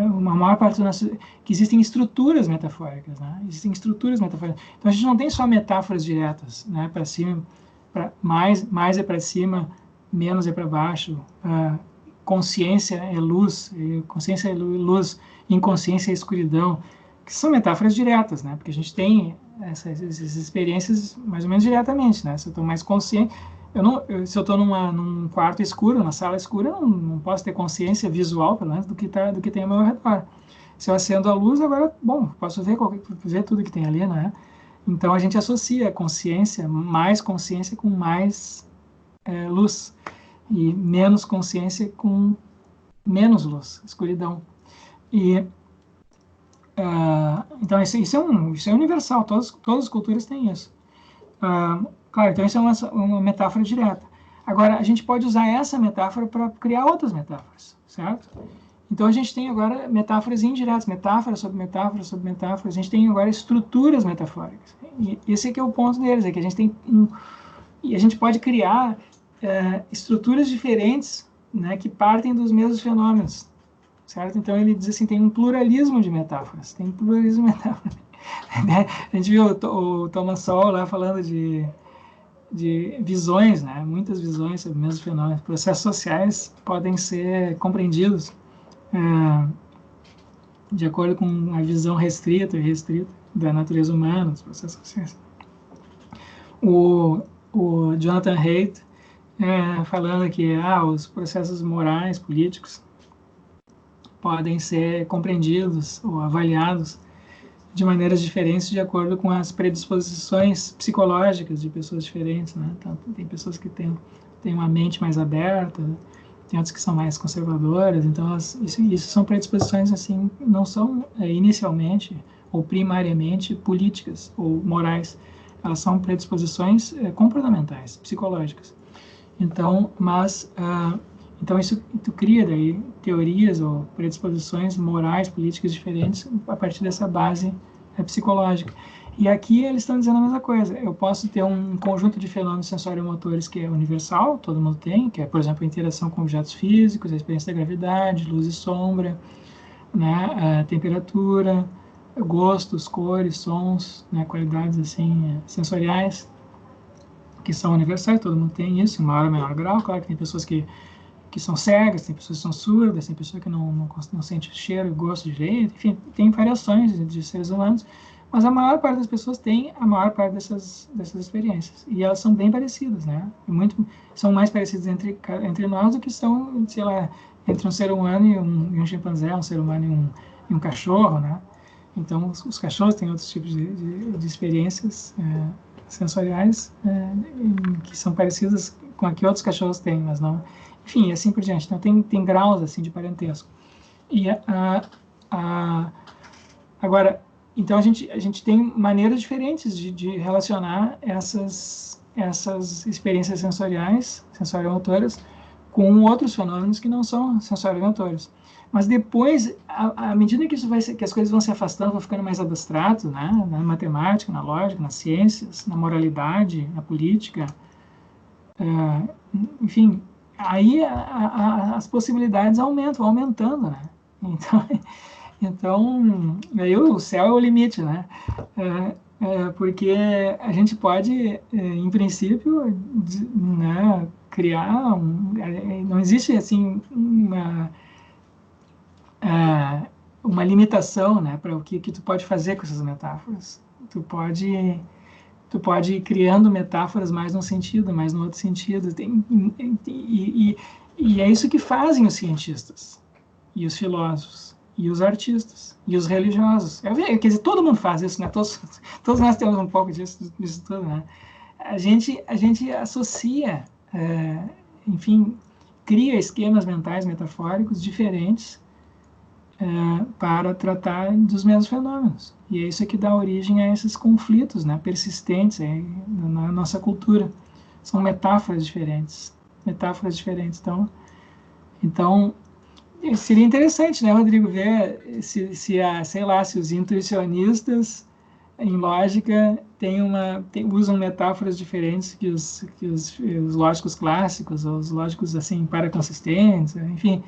uma maior parte do nosso, que existem estruturas metafóricas, né? Existem estruturas metafóricas. Então a gente não tem só metáforas diretas, né? Para cima, mais é para cima, menos é para baixo. Consciência é luz, inconsciência é escuridão, que são metáforas diretas, né? Porque a gente tem essas experiências mais ou menos diretamente, né? Se eu estou mais consciente, se eu estou num quarto escuro, numa sala escura, eu não posso ter consciência visual, pelo menos, do que tem ao meu redor. Se eu acendo a luz, agora, bom, posso ver tudo que tem ali, né? Então a gente associa mais consciência com mais luz, e menos consciência com menos luz, escuridão. E então isso é universal, todas as culturas têm isso. Claro, então isso é uma metáfora direta. Agora, a gente pode usar essa metáfora para criar outras metáforas, certo? Então a gente tem agora metáforas indiretas, metáfora sobre metáfora sobre metáfora. A gente tem agora estruturas metafóricas. E esse aqui é o ponto deles, é que a gente tem e a gente pode criar estruturas diferentes, né, que partem dos mesmos fenômenos, certo? Então ele diz assim, tem um pluralismo de metáforas, A gente viu o Thomas Sowell lá falando de visões, né? Muitas visões sobre o mesmo fenômeno. Processos sociais podem ser compreendidos de acordo com a visão restrita e restrita da natureza humana, dos processos sociais. O Jonathan Haidt falando que os processos morais, políticos, podem ser compreendidos ou avaliados de maneiras diferentes de acordo com as predisposições psicológicas de pessoas diferentes, né? Então, tem pessoas que têm uma mente mais aberta, tem outras que são mais conservadoras, então isso são predisposições assim, não são inicialmente ou primariamente políticas ou morais, elas são predisposições comportamentais, psicológicas. Então, então isso tu cria daí teorias ou predisposições morais, políticas diferentes a partir dessa base psicológica. E aqui eles estão dizendo a mesma coisa. Eu posso ter um conjunto de fenômenos sensoriomotores que é universal, todo mundo tem, que é, por exemplo, a interação com objetos físicos, a experiência da gravidade, luz e sombra, né, a temperatura, gostos, cores, sons, né, qualidades assim sensoriais, que são universais, todo mundo tem isso, em maior ou menor grau. Claro que tem pessoas que são cegas, tem pessoas que são surdas, tem pessoas que não sentem cheiro e gosto direito, enfim, tem variações de seres humanos, mas a maior parte das pessoas tem a maior parte dessas experiências, e elas são bem parecidas, né? São mais parecidas entre nós do que são, sei lá, entre um ser humano e um chimpanzé, um ser humano e um cachorro, né? Então, os cachorros têm outros tipos de experiências sensoriais que são parecidas com a que outros cachorros têm, mas não. enfim, assim por diante. Então tem graus assim de parentesco. E agora, então a gente tem maneiras diferentes de relacionar essas experiências sensoriais, sensoriomotoras, com outros fenômenos que não são sensoriomotoros. Mas depois, à medida que que as coisas vão se afastando, vão ficando mais abstratas, né? Na matemática, na lógica, nas ciências, na moralidade, na política, enfim, aí as possibilidades vão aumentando, né? Então, aí o céu é o limite, né? Porque a gente pode, em princípio, né, criar não existe assim uma limitação, né, para o que tu pode fazer com essas metáforas. Tu pode ir criando metáforas mais num sentido, mais no outro sentido. E é isso que fazem os cientistas, e os filósofos, e os artistas, e os religiosos. Quer dizer, todo mundo faz isso, né? Todos nós temos um pouco disso tudo, né? A gente associa, enfim, cria esquemas mentais metafóricos diferentes para tratar dos mesmos fenômenos. E é isso que dá origem a esses conflitos, né, persistentes na nossa cultura. São metáforas diferentes. Então seria interessante, né, Rodrigo, ver sei lá, se os intuicionistas em lógica usam metáforas diferentes que os lógicos clássicos, ou os lógicos assim paraconsistentes, enfim,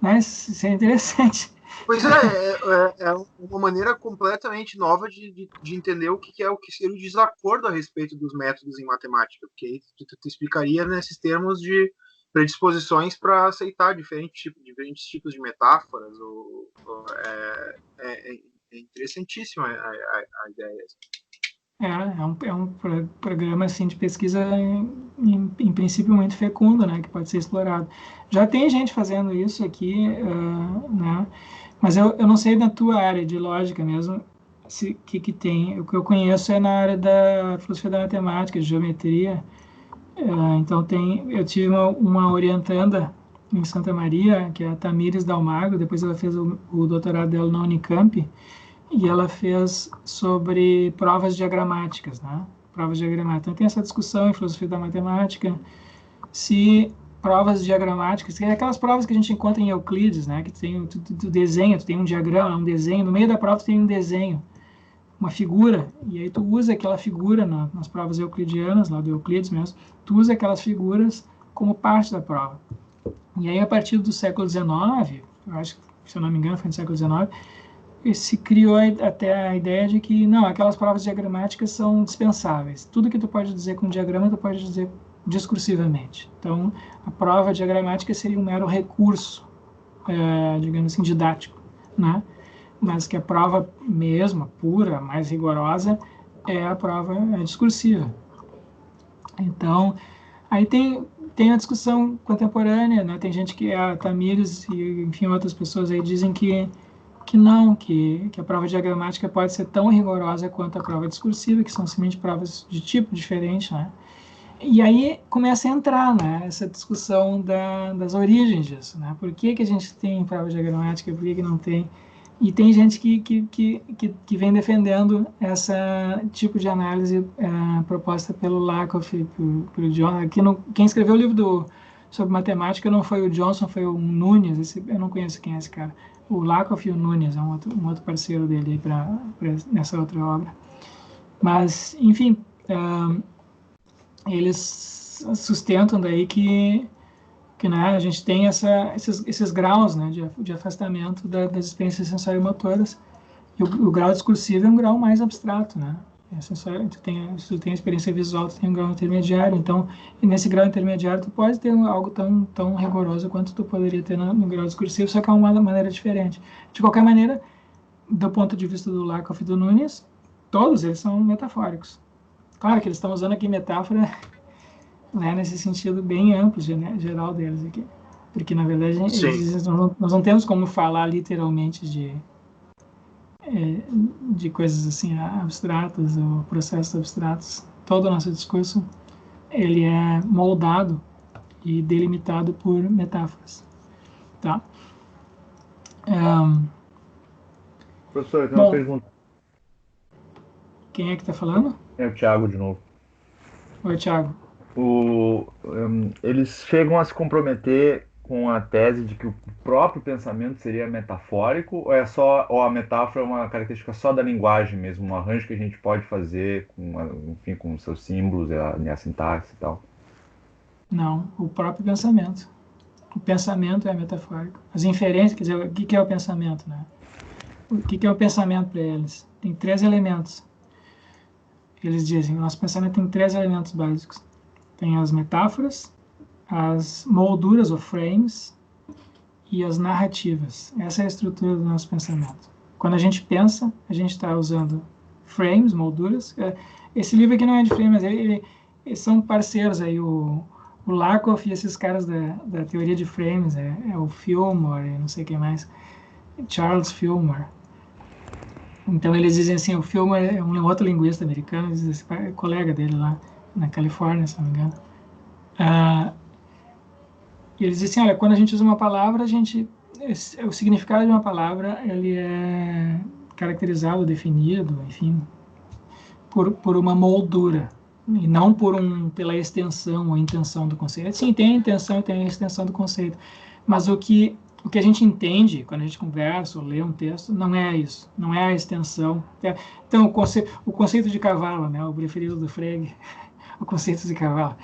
né, seria interessante. Pois é uma maneira completamente nova de entender o que seria o desacordo a respeito dos métodos em matemática, porque aí tu explicaria nesses termos de predisposições para aceitar diferentes tipos de metáforas. É interessantíssima a ideia. É um programa assim, de pesquisa, em princípio, muito fecundo, né, que pode ser explorado. Já tem gente fazendo isso aqui, né, mas eu não sei na tua área de lógica mesmo, que tem. O que eu conheço é na área da filosofia da matemática, de geometria. Então eu tive uma orientanda em Santa Maria, que é a Tamires Dalmagro, depois ela fez o doutorado dela na Unicamp, e ela fez sobre provas diagramáticas, né? Provas diagramáticas. Então tem essa discussão em filosofia da matemática, se provas diagramáticas, que é aquelas provas que a gente encontra em Euclides, né? Que tem tu desenha, tu tem um diagrama, um desenho, no meio da prova tu tem um desenho, uma figura, e aí tu usa aquela figura nas provas euclidianas, lá do Euclides mesmo, tu usa aquelas figuras como parte da prova. E aí, a partir do século XIX, eu acho que, se eu não me engano, foi no século XIX, se criou até a ideia de que, não, aquelas provas diagramáticas são dispensáveis. Tudo que tu pode dizer com diagrama, tu pode dizer discursivamente. Então, a prova diagramática seria um mero recurso, digamos assim, didático, né? Mas que a prova mesma, pura, mais rigorosa, é a prova discursiva. Então, aí tem a discussão contemporânea, né? Tem gente que a Tamires e, enfim, outras pessoas aí dizem que não, que a prova diagramática pode ser tão rigorosa quanto a prova discursiva, que são simplesmente provas de tipo diferente, né? E aí começa a entrar, né, essa discussão das origens disso, né? Por que a gente tem prova diagramática, por que não tem? E tem gente que vem defendendo esse tipo de análise proposta pelo Lakoff, pelo John. Quem escreveu o livro sobre matemática não foi o Johnson, foi o Nunes. Eu não conheço quem é esse cara. O Lakoff e o Nunes é um outro parceiro dele nessa outra obra. Mas, enfim, eles sustentam daí que né, a gente tem esses graus, né, de afastamento das experiências sensoriomotoras, e o grau discursivo é um grau mais abstrato, né? Se tu tem a experiência visual, tu tem um grau intermediário, então, nesse grau intermediário tu pode ter algo tão rigoroso quanto tu poderia ter no grau discursivo, só que é uma maneira diferente. De qualquer maneira, do ponto de vista do Lakoff e do Nunes, todos eles são metafóricos. Claro que eles estão usando aqui metáfora, né, nesse sentido bem amplo, geral deles aqui. Porque, na verdade, nós não temos como falar literalmente de coisas assim abstratas ou processos abstratos. Todo o nosso discurso ele é moldado e delimitado por metáforas, tá? Professor, eu tenho uma Bom, pergunta. quem é que está falando? É o Thiago de novo. Oi, Thiago. Eles chegam a se comprometer com a tese de que o próprio pensamento seria metafórico, ou a metáfora é uma característica só da linguagem mesmo, um arranjo que a gente pode fazer enfim, com seus símbolos, a sintaxe e tal? Não, o próprio pensamento. O pensamento é metafórico. As inferências, quer dizer, o que é o pensamento, né? O que é o pensamento para eles? Tem 3 elementos. Eles dizem, o nosso pensamento tem 3 elementos básicos. Tem as metáforas, as molduras ou frames e as narrativas. Essa é a estrutura do nosso pensamento. Quando a gente pensa, a gente está usando frames, molduras. Esse livro aqui não é de frames, mas eles são parceiros aí, o Lakoff e esses caras da teoria de frames, é o Fillmore, não sei quem mais, Charles Fillmore. Então eles dizem assim, o Fillmore é um outro linguista americano, esse colega dele lá na Califórnia, se não me engano. E eles dizem assim, olha, quando a gente usa uma palavra, o significado de uma palavra, ele é caracterizado, definido, enfim, por uma moldura, e não pela extensão ou intenção do conceito. Sim, tem a intenção e tem a extensão do conceito, mas o que a gente entende quando a gente conversa ou lê um texto não é isso, não é a extensão. Então, o conceito de cavalo, né, o preferido do Frege, o conceito de cavalo.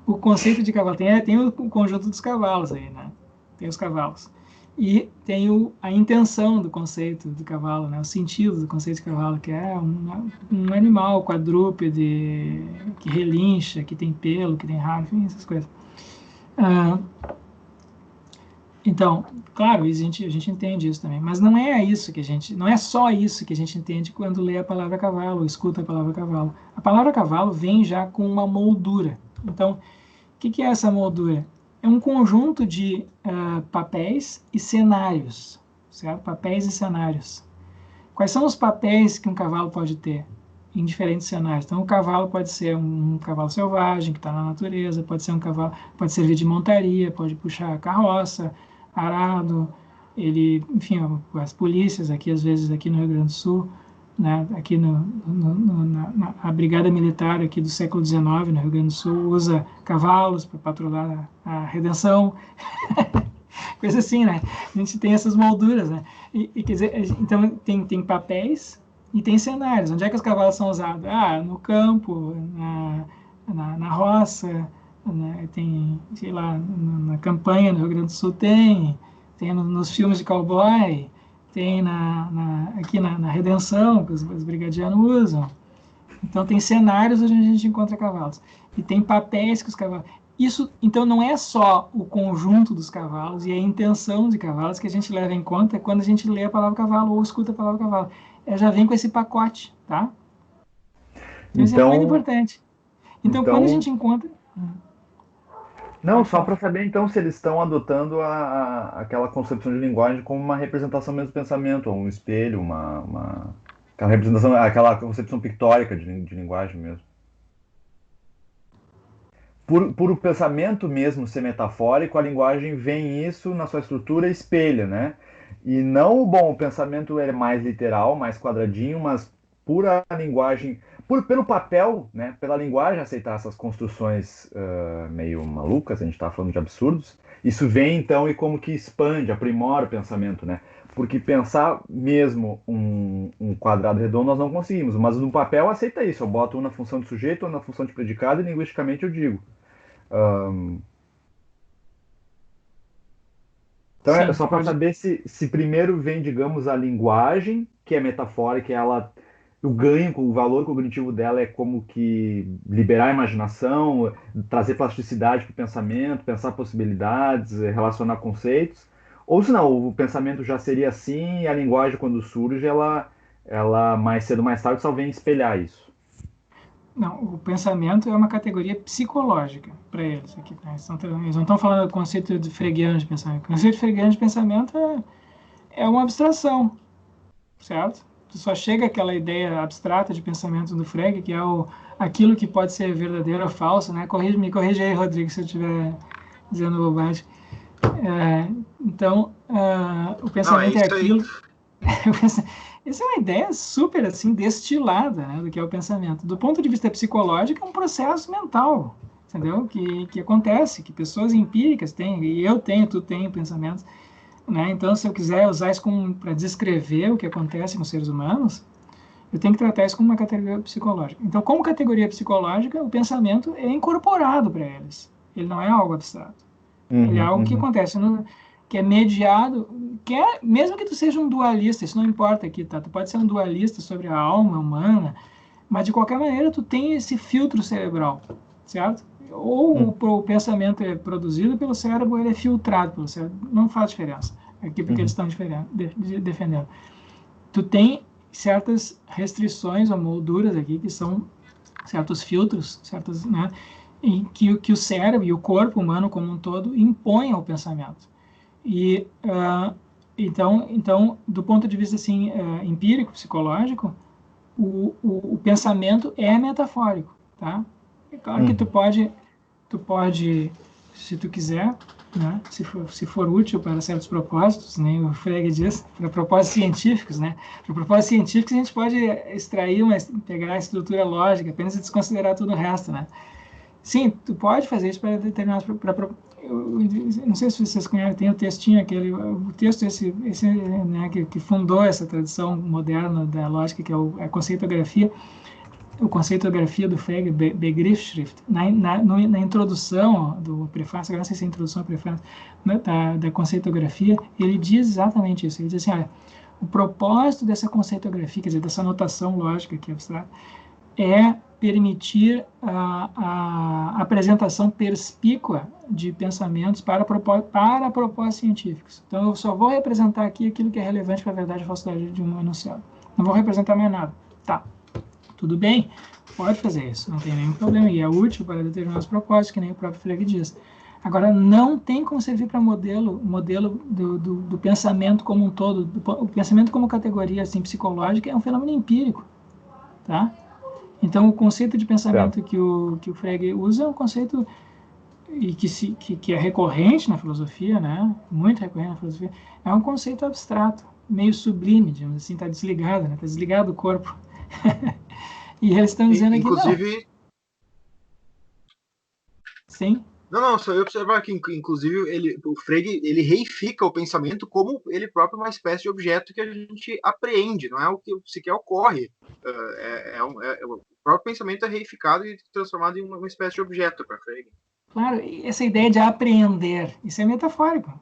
O conceito de cavalo tem o conjunto dos cavalos aí, né? Tem os cavalos. E tem a intenção do conceito do cavalo, né? O sentido do conceito de cavalo, que é um animal quadrúpede, que relincha, que tem pelo, que tem rabo, enfim, essas coisas. Então, claro, a gente entende isso também, mas não é só isso que a gente entende quando lê a palavra cavalo, ou escuta a palavra cavalo. A palavra cavalo vem já com uma moldura. Então, o que é essa moldura? É um conjunto de papéis e cenários, certo? Papéis e cenários. Quais são os papéis que um cavalo pode ter em diferentes cenários? Então, o cavalo pode ser um cavalo selvagem, que está na natureza, pode ser um cavalo, pode servir de montaria, pode puxar carroça, arado, enfim, as polícias aqui, às vezes, aqui no Rio Grande do Sul, né, aqui a Brigada Militar aqui do século XIX, no Rio Grande do Sul, usa cavalos para patrulhar a Redenção, coisa assim, né? A gente tem essas molduras, né? E quer dizer, então tem papéis e tem cenários. Onde é que os cavalos são usados? No campo, na roça, né? Tem, sei lá, na campanha no Rio Grande do Sul tem nos filmes de cowboy, tem aqui na Redenção, que os brigadianos usam. Então, tem cenários onde a gente encontra cavalos. E tem papéis que os cavalos... Isso, então, não é só o conjunto dos cavalos e a intenção de cavalos que a gente leva em conta quando a gente lê a palavra cavalo ou escuta a palavra cavalo. Já vem com esse pacote, tá? Então, isso é muito importante. Então, quando a gente encontra... Não, só para saber então se eles estão adotando aquela concepção de linguagem como uma representação mesmo do pensamento, ou um espelho, aquela representação, aquela concepção pictórica de linguagem mesmo. Por o pensamento mesmo ser metafórico, a linguagem vem isso na sua estrutura e espelha, né? E não, o pensamento é mais literal, mais quadradinho, mas por a linguagem... Pelo papel, né, pela linguagem aceitar essas construções meio malucas, a gente está falando de absurdos, isso vem então e como que expande, aprimora o pensamento, né? Porque pensar mesmo um quadrado redondo nós não conseguimos, mas no papel aceita isso, eu boto um na função de sujeito, ou na função de predicado e linguisticamente eu digo. Então é só para saber se primeiro vem, digamos, a linguagem, que é metafórica, o ganho, o valor cognitivo dela é como que liberar a imaginação, trazer plasticidade para o pensamento, pensar possibilidades, relacionar conceitos. Ou se não, o pensamento já seria assim e a linguagem, quando surge, ela mais cedo ou mais tarde só vem espelhar isso. Não, o pensamento é uma categoria psicológica para eles aqui. Né? Eles não estão falando do conceito de freguiano de pensamento. O conceito de freguiano de pensamento é uma abstração, certo? Só chega aquela ideia abstrata de pensamento do Frege, que é aquilo que pode ser verdadeiro ou falso, né? Me corrige aí, Rodrigo, se eu estiver dizendo bobagem. Então, o pensamento é isso aí. aquilo. Essa é uma ideia super assim destilada, né, do que é o pensamento. Do ponto de vista psicológico, é um processo mental, entendeu? Que acontece, que pessoas empíricas têm, e eu tenho, tu tem pensamentos, né? Então, se eu quiser usar isso para descrever o que acontece nos seres humanos, eu tenho que tratar isso como uma categoria psicológica. Então, como categoria psicológica, o pensamento é incorporado para eles. Ele não é algo abstrato. Ele é algo que acontece, que é mediado, mesmo que tu seja um dualista, isso não importa aqui, tá? Tu pode ser um dualista sobre a alma humana, mas de qualquer maneira tu tem esse filtro cerebral, certo? Ou o pensamento é produzido pelo cérebro, ou ele é filtrado pelo cérebro. Não faz diferença. Aqui porque eles estão defendendo. Tu tem certas restrições ou molduras aqui, que são certos filtros, certas, né, em que o cérebro e o corpo humano como um todo impõem ao pensamento. E então, do ponto de vista assim empírico, psicológico, o pensamento é metafórico, tá? É claro que tu pode, se tu quiser, né, se for útil para certos propósitos, nem o Frege diz, para propósitos científicos, né? Para propósitos científicos a gente pode extrair, pegar a estrutura lógica, apenas desconsiderar todo o resto, né? Sim, tu pode fazer isso para determinados... Eu não sei se vocês conhecem, tem o textinho aquele, o texto esse né, que fundou essa tradição moderna da lógica, que é a conceitografia, do Frege, Begriffsschrift. Na introdução do prefácio, agora não sei se é a introdução ou prefácio, né, da conceitografia, ele diz exatamente isso. Ele diz assim, olha, o propósito dessa conceitografia, quer dizer, dessa notação lógica que é abstrata, é permitir a apresentação perspícua de pensamentos para propósitos científicos. Então, eu só vou representar aqui aquilo que é relevante para a verdade e falsidade de um enunciado. Não vou representar mais nada. Tá, tudo bem, pode fazer isso, não tem nenhum problema, e é útil para determinados propósitos, que nem o próprio Frege diz. Agora, não tem como servir para modelo do pensamento como um todo. O pensamento como categoria assim, psicológica é um fenômeno empírico, tá? Então, o conceito de pensamento que o Frege usa é um conceito e que é recorrente na filosofia, né? Muito recorrente na filosofia, é um conceito abstrato, meio sublime, digamos assim, está desligado, né? Está desligado do corpo. E eles estão dizendo aqui, inclusive... não. Sim? Não, só eu observar que, inclusive, o Frege, ele reifica o pensamento como ele próprio uma espécie de objeto que a gente apreende, não é o que sequer ocorre. O próprio pensamento é reificado e transformado em uma espécie de objeto para Frege. Claro, essa ideia de apreender, isso é metafórico.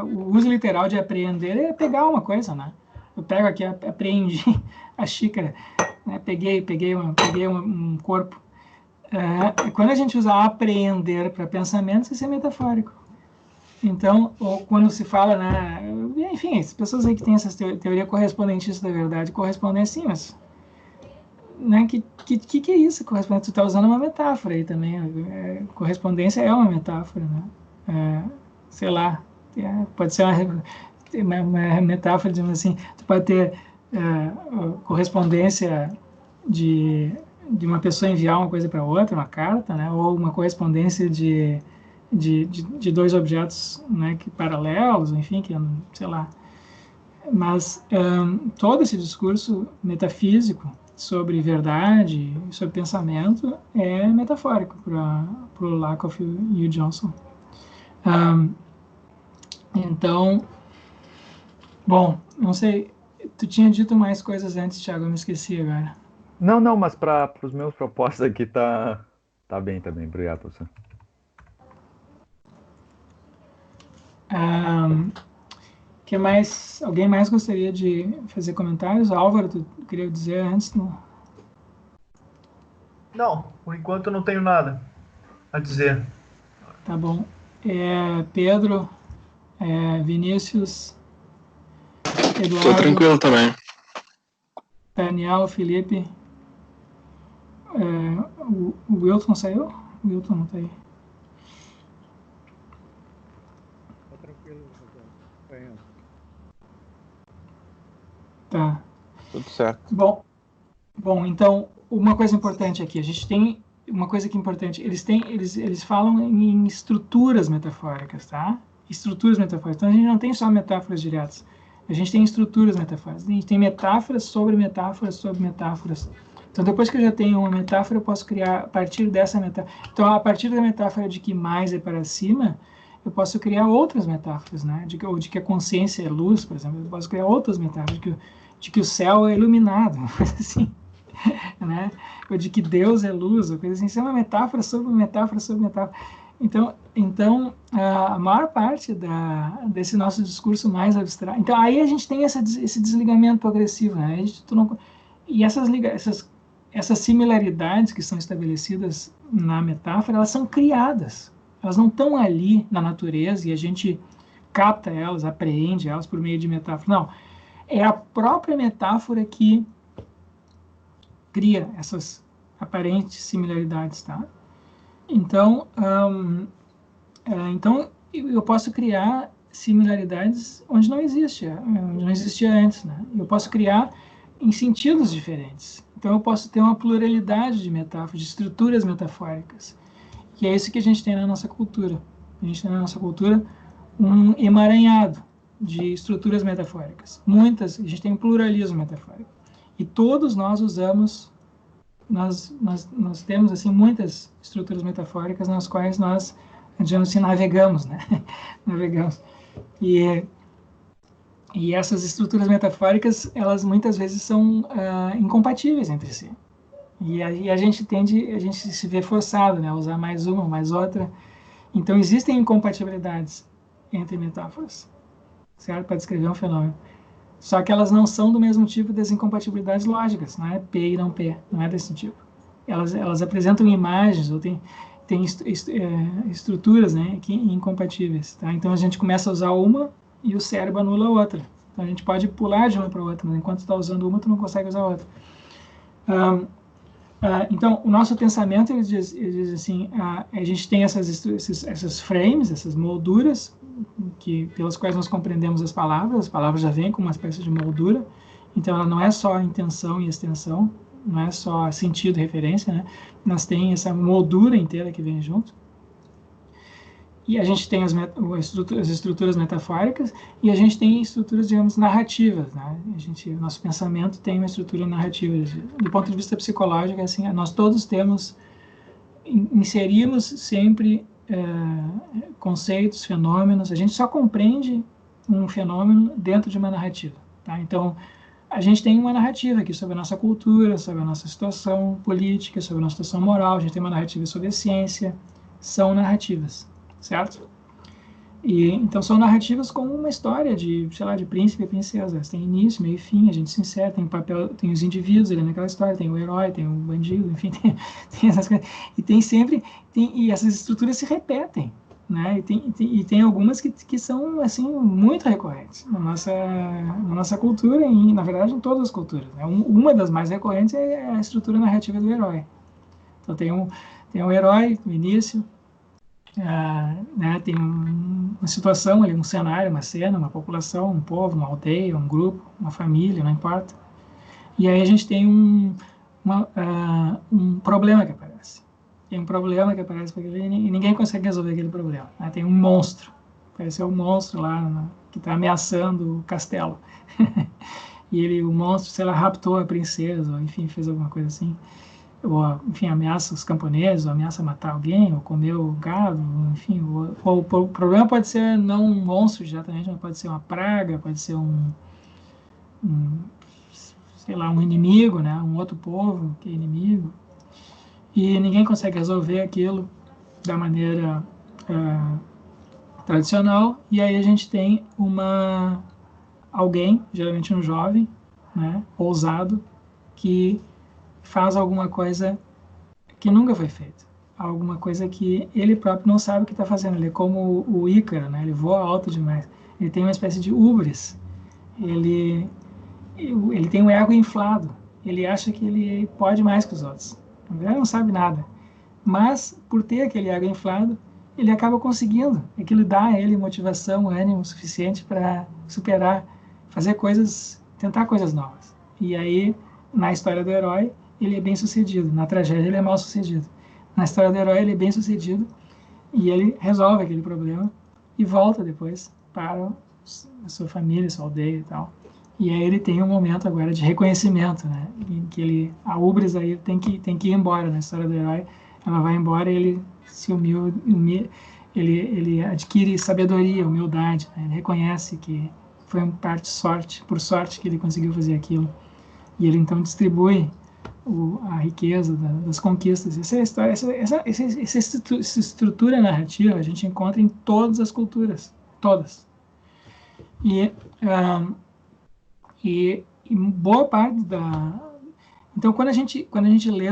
O uso literal de apreender é pegar uma coisa, né? Eu pego aqui, apreendi a xícara, né? Peguei um corpo. Quando a gente usa apreender para pensamentos, isso é metafórico. Então, quando se fala, né, enfim, as pessoas aí que têm essa teoria correspondentista da verdade, correspondem assim, mas né, que é isso? Correspondência? Tu está usando uma metáfora aí também. Correspondência é uma metáfora, né? Sei lá, pode ser uma metáfora, digamos assim, tu pode ter correspondência de uma pessoa enviar uma coisa para outra, uma carta, né? Ou uma correspondência de dois objetos, né, paralelos, enfim, que sei lá. Mas todo esse discurso metafísico sobre verdade, sobre pensamento, é metafórico para o Lakoff e o Johnson. Então, bom, não sei, tu tinha dito mais coisas antes, Thiago, eu me esqueci agora. Não, mas para os meus propósitos aqui tá bem também. Obrigado, professor. Que mais? Alguém mais gostaria de fazer comentários? Álvaro, tu queria dizer antes? Não, por enquanto não tenho nada a dizer. Tá bom. Pedro, Vinícius, Eduardo. Tô tranquilo também. Daniel, Felipe. O Wilton saiu? O Wilton não tá aí. Tá tranquilo, professor. Tá. Tudo certo. Bom, então, uma coisa importante aqui. A gente tem uma coisa que é importante, eles falam em estruturas metafóricas, tá? Estruturas metafóricas. Então a gente não tem só metáforas diretas, a gente tem estruturas metafóricas, a gente tem metáforas sobre metáforas sobre metáforas. Então depois que eu já tenho uma metáfora, eu posso criar a partir dessa metáfora. Então a partir da metáfora de que mais é para cima, eu posso criar outras metáforas, né? Ou de que a consciência é luz, por exemplo. Eu posso criar outras metáforas, de que o céu é iluminado, assim, né? Ou de que Deus é luz, ou coisa assim. Isso é uma metáfora sobre metáfora sobre metáfora. Então a maior parte desse nosso discurso mais abstrato... Então, aí a gente tem esse desligamento progressivo, né? E essas similaridades que são estabelecidas na metáfora, elas são criadas. Elas não estão ali na natureza e a gente capta elas, apreende elas por meio de metáfora. Não. É a própria metáfora que cria essas aparentes similaridades, tá? Então, eu posso criar similaridades onde não existia antes, né? Eu posso criar em sentidos diferentes. Então, eu posso ter uma pluralidade de metáforas, de estruturas metafóricas. E é isso que a gente tem na nossa cultura. A gente tem na nossa cultura um emaranhado de estruturas metafóricas. A gente tem um pluralismo metafórico. E todos nós usamos, nós temos assim muitas estruturas metafóricas nas quais nós, digamos assim, navegamos, né? Navegamos. E essas estruturas metafóricas, elas muitas vezes são incompatíveis entre si. E aí a gente se vê forçado, né, a usar mais uma, mais outra. Então existem incompatibilidades entre metáforas, certo? Para descrever um fenômeno. Só que elas não são do mesmo tipo das incompatibilidades lógicas, não é P e não P, não é desse tipo. Elas apresentam imagens ou tem estruturas, né, incompatíveis, tá? Então a gente começa a usar uma e o cérebro anula a outra. Então a gente pode pular de uma para outra, mas enquanto está usando uma, tu não consegue usar a outra. Então, o nosso pensamento, ele diz assim, a gente tem essas frames, essas molduras, pelas quais nós compreendemos as palavras já vêm com uma espécie de moldura, então ela não é só intenção e extensão, não é só sentido e referência, né? Nós tem essa moldura inteira que vem junto. E a gente tem as estruturas metafóricas e a gente tem estruturas, digamos, narrativas, né? Nosso pensamento tem uma estrutura narrativa. Do ponto de vista psicológico, assim, nós todos inserimos sempre conceitos, fenômenos. A gente só compreende um fenômeno dentro de uma narrativa, tá? Então, a gente tem uma narrativa aqui sobre a nossa cultura, sobre a nossa situação política, sobre a nossa situação moral. A gente tem uma narrativa sobre a ciência. São narrativas. Certo? E então são narrativas como uma história de, sei lá, de príncipe e princesa. Elas têm início, meio e fim, a gente se insere, tem os indivíduos ali naquela história, tem o herói, tem o bandido, enfim, tem essas coisas. E tem sempre, e essas estruturas se repetem, né? E tem algumas que são, assim, muito recorrentes na nossa cultura e, na verdade, em todas as culturas, né? Uma das mais recorrentes é a estrutura narrativa do herói. Então tem um herói no início, né, tem uma situação ali, um cenário, uma cena, uma população, um povo, uma aldeia, um grupo, uma família, não importa. E aí a gente tem um problema que aparece. Tem um problema que aparece e ninguém consegue resolver aquele problema, né? Tem um monstro, apareceu um monstro lá que está ameaçando o castelo. E o monstro, sei lá, raptou a princesa, ou enfim, fez alguma coisa assim. Ou, enfim, ameaça os camponeses, ou ameaça matar alguém, ou comer o gado, enfim. O problema pode ser não um monstro diretamente, mas pode ser uma praga, pode ser sei lá, um inimigo, né? Um outro povo que é inimigo. E ninguém consegue resolver aquilo da maneira tradicional. E aí a gente tem alguém, geralmente um jovem, né? Ousado, que faz alguma coisa que nunca foi feita, alguma coisa que ele próprio não sabe o que está fazendo. Ele é como o Ícaro, né? Ele voa alto demais, ele tem uma espécie de hubris, ele tem um ego inflado, ele acha que ele pode mais que os outros, ele não sabe nada, mas por ter aquele ego inflado, ele acaba conseguindo, aquilo dá a ele motivação, ânimo suficiente para superar, fazer coisas, tentar coisas novas. E aí, na história do herói, ele é bem sucedido, na tragédia ele é mal sucedido. Na história do herói, ele é bem sucedido e ele resolve aquele problema e volta depois para a sua família, sua aldeia e tal. E aí ele tem um momento agora de reconhecimento, né? Em que a Ubris aí tem que ir embora. Na história do herói, ela vai embora e ele se ele adquire sabedoria, humildade, né? Ele reconhece que foi por sorte que ele conseguiu fazer aquilo. E ele então distribui a riqueza das conquistas. Essa é a história, essa estrutura narrativa a gente encontra em todas as culturas, todas. E boa parte então quando a gente lê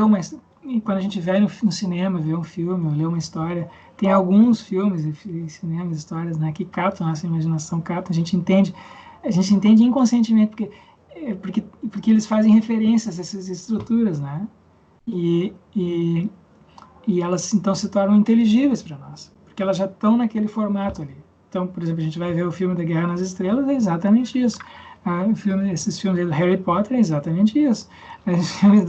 quando a gente vai no cinema ver um filme ou lê uma história, tem alguns filmes e cinemas, histórias, né, que captam a nossa imaginação, captam, a gente entende inconscientemente porque eles fazem referências a essas estruturas, né? E elas então se tornam inteligíveis para nós, porque elas já estão naquele formato ali. Então, por exemplo, a gente vai ver o filme da Guerra nas Estrelas, é exatamente isso. Esses filmes do Harry Potter é exatamente isso. Os filmes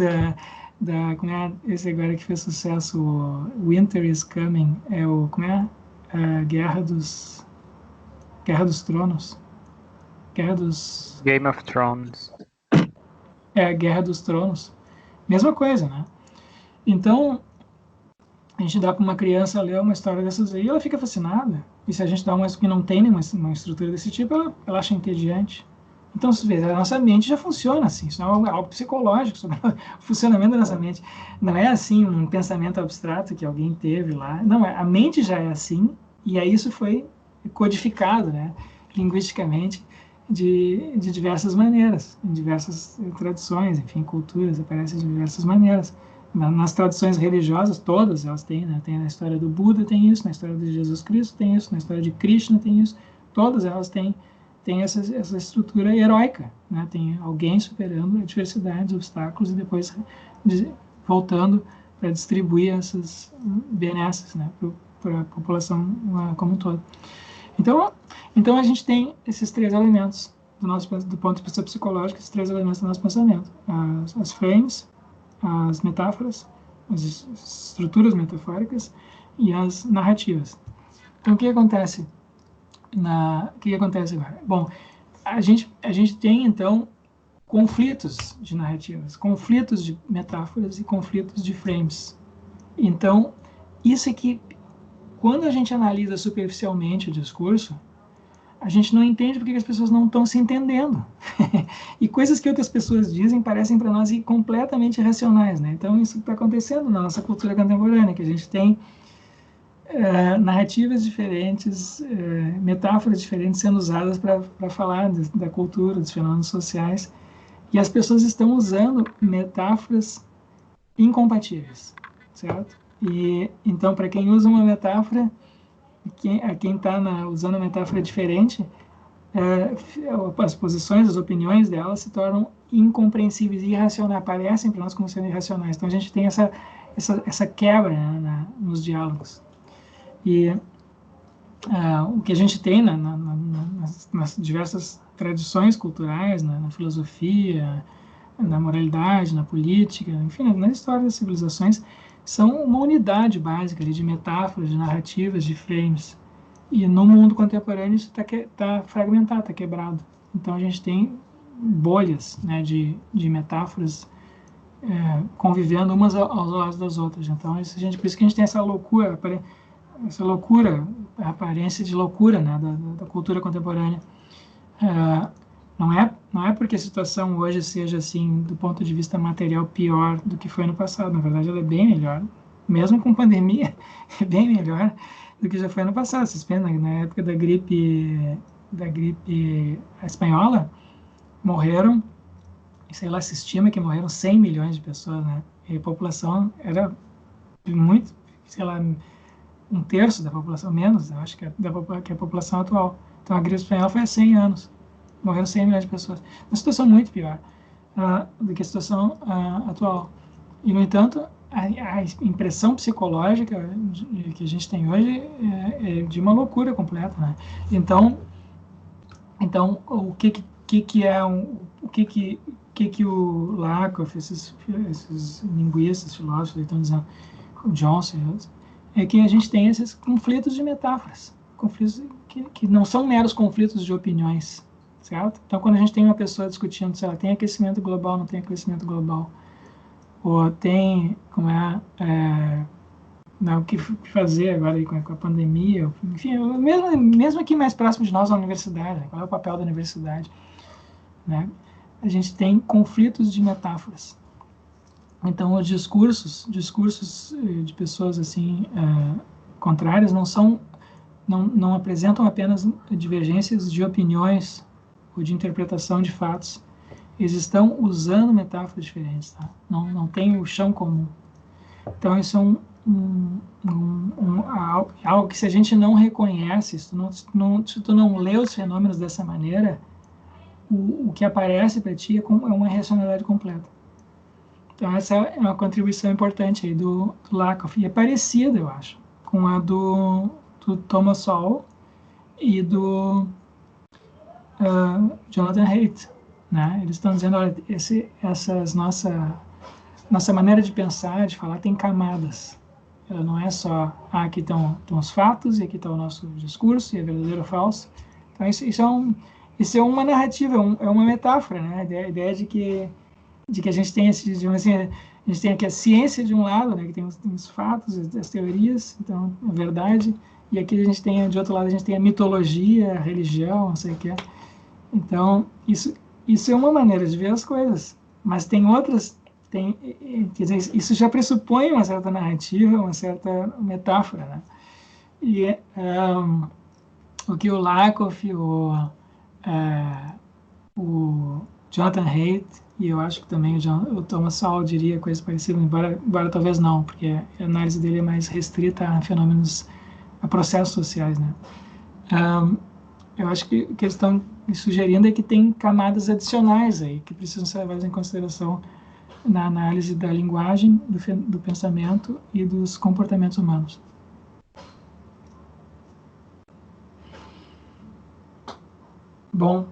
como é esse agora que fez sucesso, o Winter is Coming, como é? A Guerra dos Tronos. Game of Thrones. Guerra dos Tronos. Mesma coisa, né? Então, a gente dá para uma criança ler uma história dessas aí, ela fica fascinada. E se a gente dá uma que não tem uma estrutura desse tipo, ela acha entediante. Então, você vê, a nossa mente já funciona assim. Isso é algo psicológico sobre o funcionamento da nossa mente. Não é assim um pensamento abstrato que alguém teve lá. Não, a mente já é assim, e aí isso foi codificado, né, linguisticamente, de diversas maneiras, em diversas tradições, enfim, culturas, aparece de diversas maneiras. Nas tradições religiosas, todas elas têm, né? Tem na história do Buda, tem isso, na história de Jesus Cristo, tem isso, na história de Krishna, tem isso. Todas elas têm essa estrutura heróica, né? Tem alguém superando a diversidade, os obstáculos, e depois voltando para distribuir essas benesses, né, para a população como um todo. Então a gente tem esses três elementos do ponto de vista psicológico, esses três elementos do nosso pensamento: as frames, as metáforas, as estruturas metafóricas e as narrativas. Então, o que acontece agora? Bom, a gente tem, então, conflitos de narrativas, conflitos de metáforas e conflitos de frames. Então, isso é que, quando a gente analisa superficialmente o discurso, a gente não entende porque as pessoas não estão se entendendo. E coisas que outras pessoas dizem parecem para nós completamente irracionais, né? Então, isso está acontecendo na nossa cultura contemporânea, que a gente tem narrativas diferentes, metáforas diferentes sendo usadas para falar da cultura, dos fenômenos sociais, e as pessoas estão usando metáforas incompatíveis, certo? E então, para quem usa uma metáfora, quem está usando uma metáfora diferente, as posições, as opiniões dela se tornam incompreensíveis e irracionais, aparecem para nós como sendo irracionais. Então a gente tem essa quebra, né, nos diálogos. E o que a gente tem nas diversas tradições culturais, na filosofia, na moralidade, na política, enfim, na história das civilizações, são uma unidade básica de metáforas, de narrativas, de frames. E no mundo contemporâneo isso está fragmentado, está quebrado. Então a gente tem bolhas, né, de metáforas convivendo umas aos lados das outras. Então por isso que a gente tem essa loucura, a aparência de loucura, né, da cultura contemporânea. Não é porque a situação hoje seja, assim, do ponto de vista material, pior do que foi no passado. Na verdade, ela é bem melhor. Mesmo com pandemia, é bem melhor do que já foi no passado. Vocês pensam, na época da gripe espanhola, morreram, sei lá, se estima que morreram 100 milhões de pessoas, né? E a população era muito, sei lá, um terço da população, menos, eu acho que a população atual. Então, a gripe espanhola foi há 100 anos. Morreram 100 milhões de pessoas. Uma situação muito pior do que a situação atual. E, no entanto, a impressão psicológica que a gente tem hoje é de uma loucura completa, né? Então o que o Lakoff, esses linguistas, filósofos estão dizendo? o Johnson e outros, é que a gente tem esses conflitos de metáforas, conflitos que não são meros conflitos de opiniões, certo? Então, quando a gente tem uma pessoa discutindo se ela tem aquecimento global ou não tem aquecimento global, ou tem, o que fazer agora aí com a pandemia, enfim, mesmo aqui mais próximo de nós, na universidade, qual é o papel da universidade, né? A gente tem conflitos de metáforas. Então, os discursos de pessoas assim contrárias não apresentam apenas divergências de opiniões ou de interpretação de fatos. Eles estão usando metáforas diferentes, tá? Não tem o chão comum. Então, isso é algo que, se a gente não reconhece, se tu não lê os fenômenos dessa maneira, o que aparece para ti é uma irracionalidade completa. Então, essa é uma contribuição importante aí do Lakoff, e é parecida, eu acho, com a do Thomas Sowell e do Jonathan Haidt, né? Eles estão dizendo, olha, nossa maneira de pensar, de falar, tem camadas. Ela não é só, aqui estão os fatos, e aqui está o nosso discurso, e é verdadeiro ou falso. Então, isso é uma narrativa, é uma metáfora, né? A ideia de que a gente tem a gente tem aqui a ciência de um lado, né, que tem os fatos, as teorias, então a verdade, e aqui a gente tem, de outro lado, a gente tem a mitologia, a religião, não sei o que. Então, isso é uma maneira de ver as coisas, mas tem outras, quer dizer, isso já pressupõe uma certa narrativa, uma certa metáfora, né? E o que o Lakoff, o Jonathan Haidt, e eu acho que também o Thomas Sowell diria coisa parecida, embora talvez não, porque a análise dele é mais restrita a fenômenos, a processos sociais, né? Eu acho que o que eles estão sugerindo é que tem camadas adicionais aí, que precisam ser levadas em consideração na análise da linguagem, do pensamento e dos comportamentos humanos. Bom,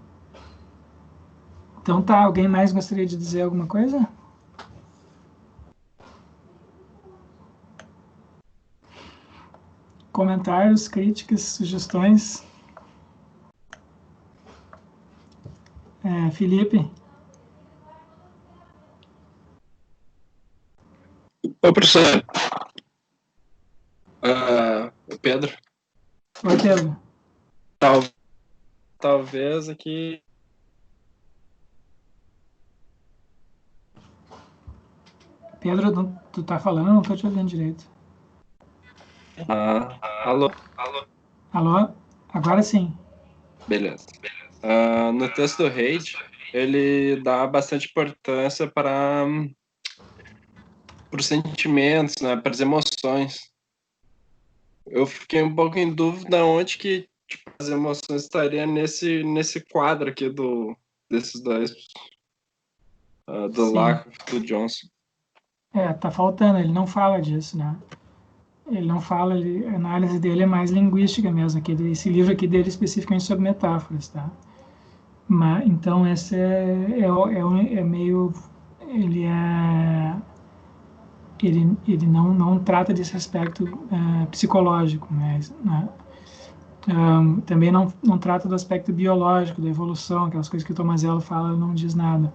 então tá, alguém mais gostaria de dizer alguma coisa? Comentários, críticas, sugestões? Felipe? Ô, professor. Pedro. Oi, Pedro. Talvez aqui... Pedro, tu tá falando? Eu não tô te ouvindo direito. Alô? Alô? Agora sim. Beleza. No texto do Haidt, ele dá bastante importância para os sentimentos, né, para as emoções. Eu fiquei um pouco em dúvida onde que as emoções estariam nesse quadro aqui desses dois, do Lakoff e do Johnson. Tá faltando, ele não fala disso, né? Ele não fala, a análise dele é mais linguística mesmo, esse livro aqui dele especificamente sobre metáforas, tá? Então, esse é meio... Ele não trata desse aspecto psicológico, mas, né? Também não trata do aspecto biológico, da evolução, aquelas coisas que o Tomazello fala, não diz nada.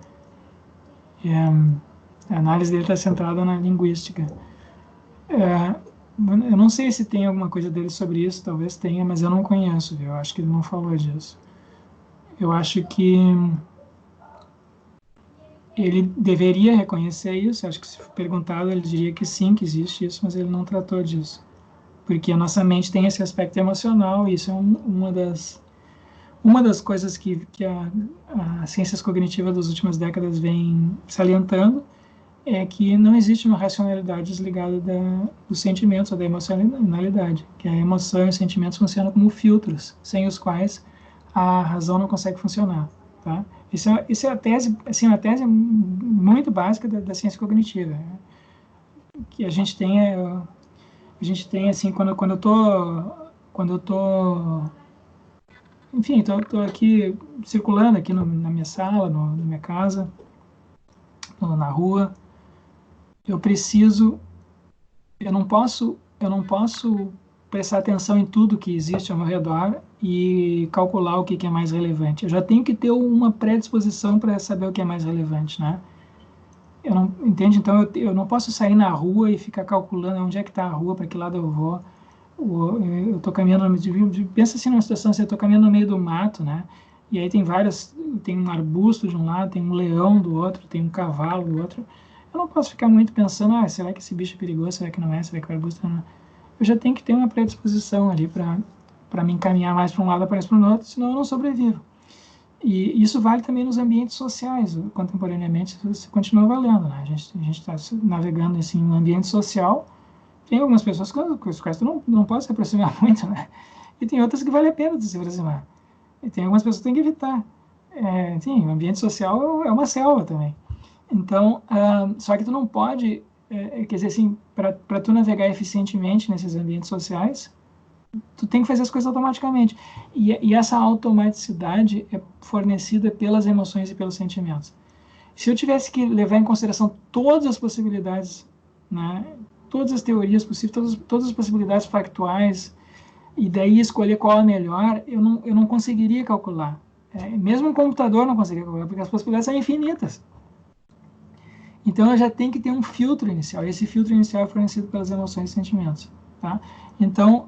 A análise dele está centrada na linguística. Eu não sei se tem alguma coisa dele sobre isso, talvez tenha, mas eu não conheço, viu? Eu acho que ele não falou disso. Eu acho que ele deveria reconhecer isso, eu acho que se perguntado ele diria que sim, que existe isso, mas ele não tratou disso. Porque a nossa mente tem esse aspecto emocional, e isso é uma das coisas que as ciências cognitivas das últimas décadas vem salientando, é que não existe uma racionalidade desligada dos sentimentos ou da emocionalidade, que a emoção e os sentimentos funcionam como filtros, sem os quais a razão não consegue funcionar, tá? Isso é a tese, assim, uma tese muito básica da ciência cognitiva, né? Que a gente tem assim, quando eu tô enfim, tô aqui circulando aqui na minha sala, na minha casa, na rua, eu preciso eu não posso prestar atenção em tudo que existe ao meu redor e calcular o que é mais relevante. Eu já tenho que ter uma predisposição para saber o que é mais relevante, né? Eu não, entende? Então eu não posso sair na rua e ficar calculando onde é que está a rua, para que lado eu vou. Eu estou caminhando, pensa assim numa situação, eu estou caminhando no meio do mato, né? E aí tem um arbusto de um lado, tem um leão do outro, tem um cavalo do outro. Eu não posso ficar muito pensando, será que esse bicho é perigoso, será que não é, será que o arbusto não é? Eu já tenho que ter uma predisposição ali para me encaminhar mais para um lado ou para o outro, senão eu não sobrevivo. E isso vale também nos ambientes sociais, contemporaneamente isso continua valendo, né? A gente está navegando assim, no ambiente social, tem algumas pessoas com as quais tu não pode se aproximar muito, né? E tem outras que vale a pena tu se aproximar. E tem algumas pessoas que tem que evitar. Sim, o ambiente social é uma selva também. Então, só que tu não pode, quer dizer assim, para tu navegar eficientemente nesses ambientes sociais, tu tem que fazer as coisas automaticamente. E essa automaticidade é fornecida pelas emoções e pelos sentimentos. Se eu tivesse que levar em consideração todas as possibilidades, né, todas as teorias possíveis, todas as possibilidades factuais, e daí escolher qual é a melhor, eu não conseguiria calcular. Mesmo um computador não conseguiria calcular, porque as possibilidades são infinitas. Então eu já tenho que ter um filtro inicial, e esse filtro inicial é fornecido pelas emoções e sentimentos. Tá? Então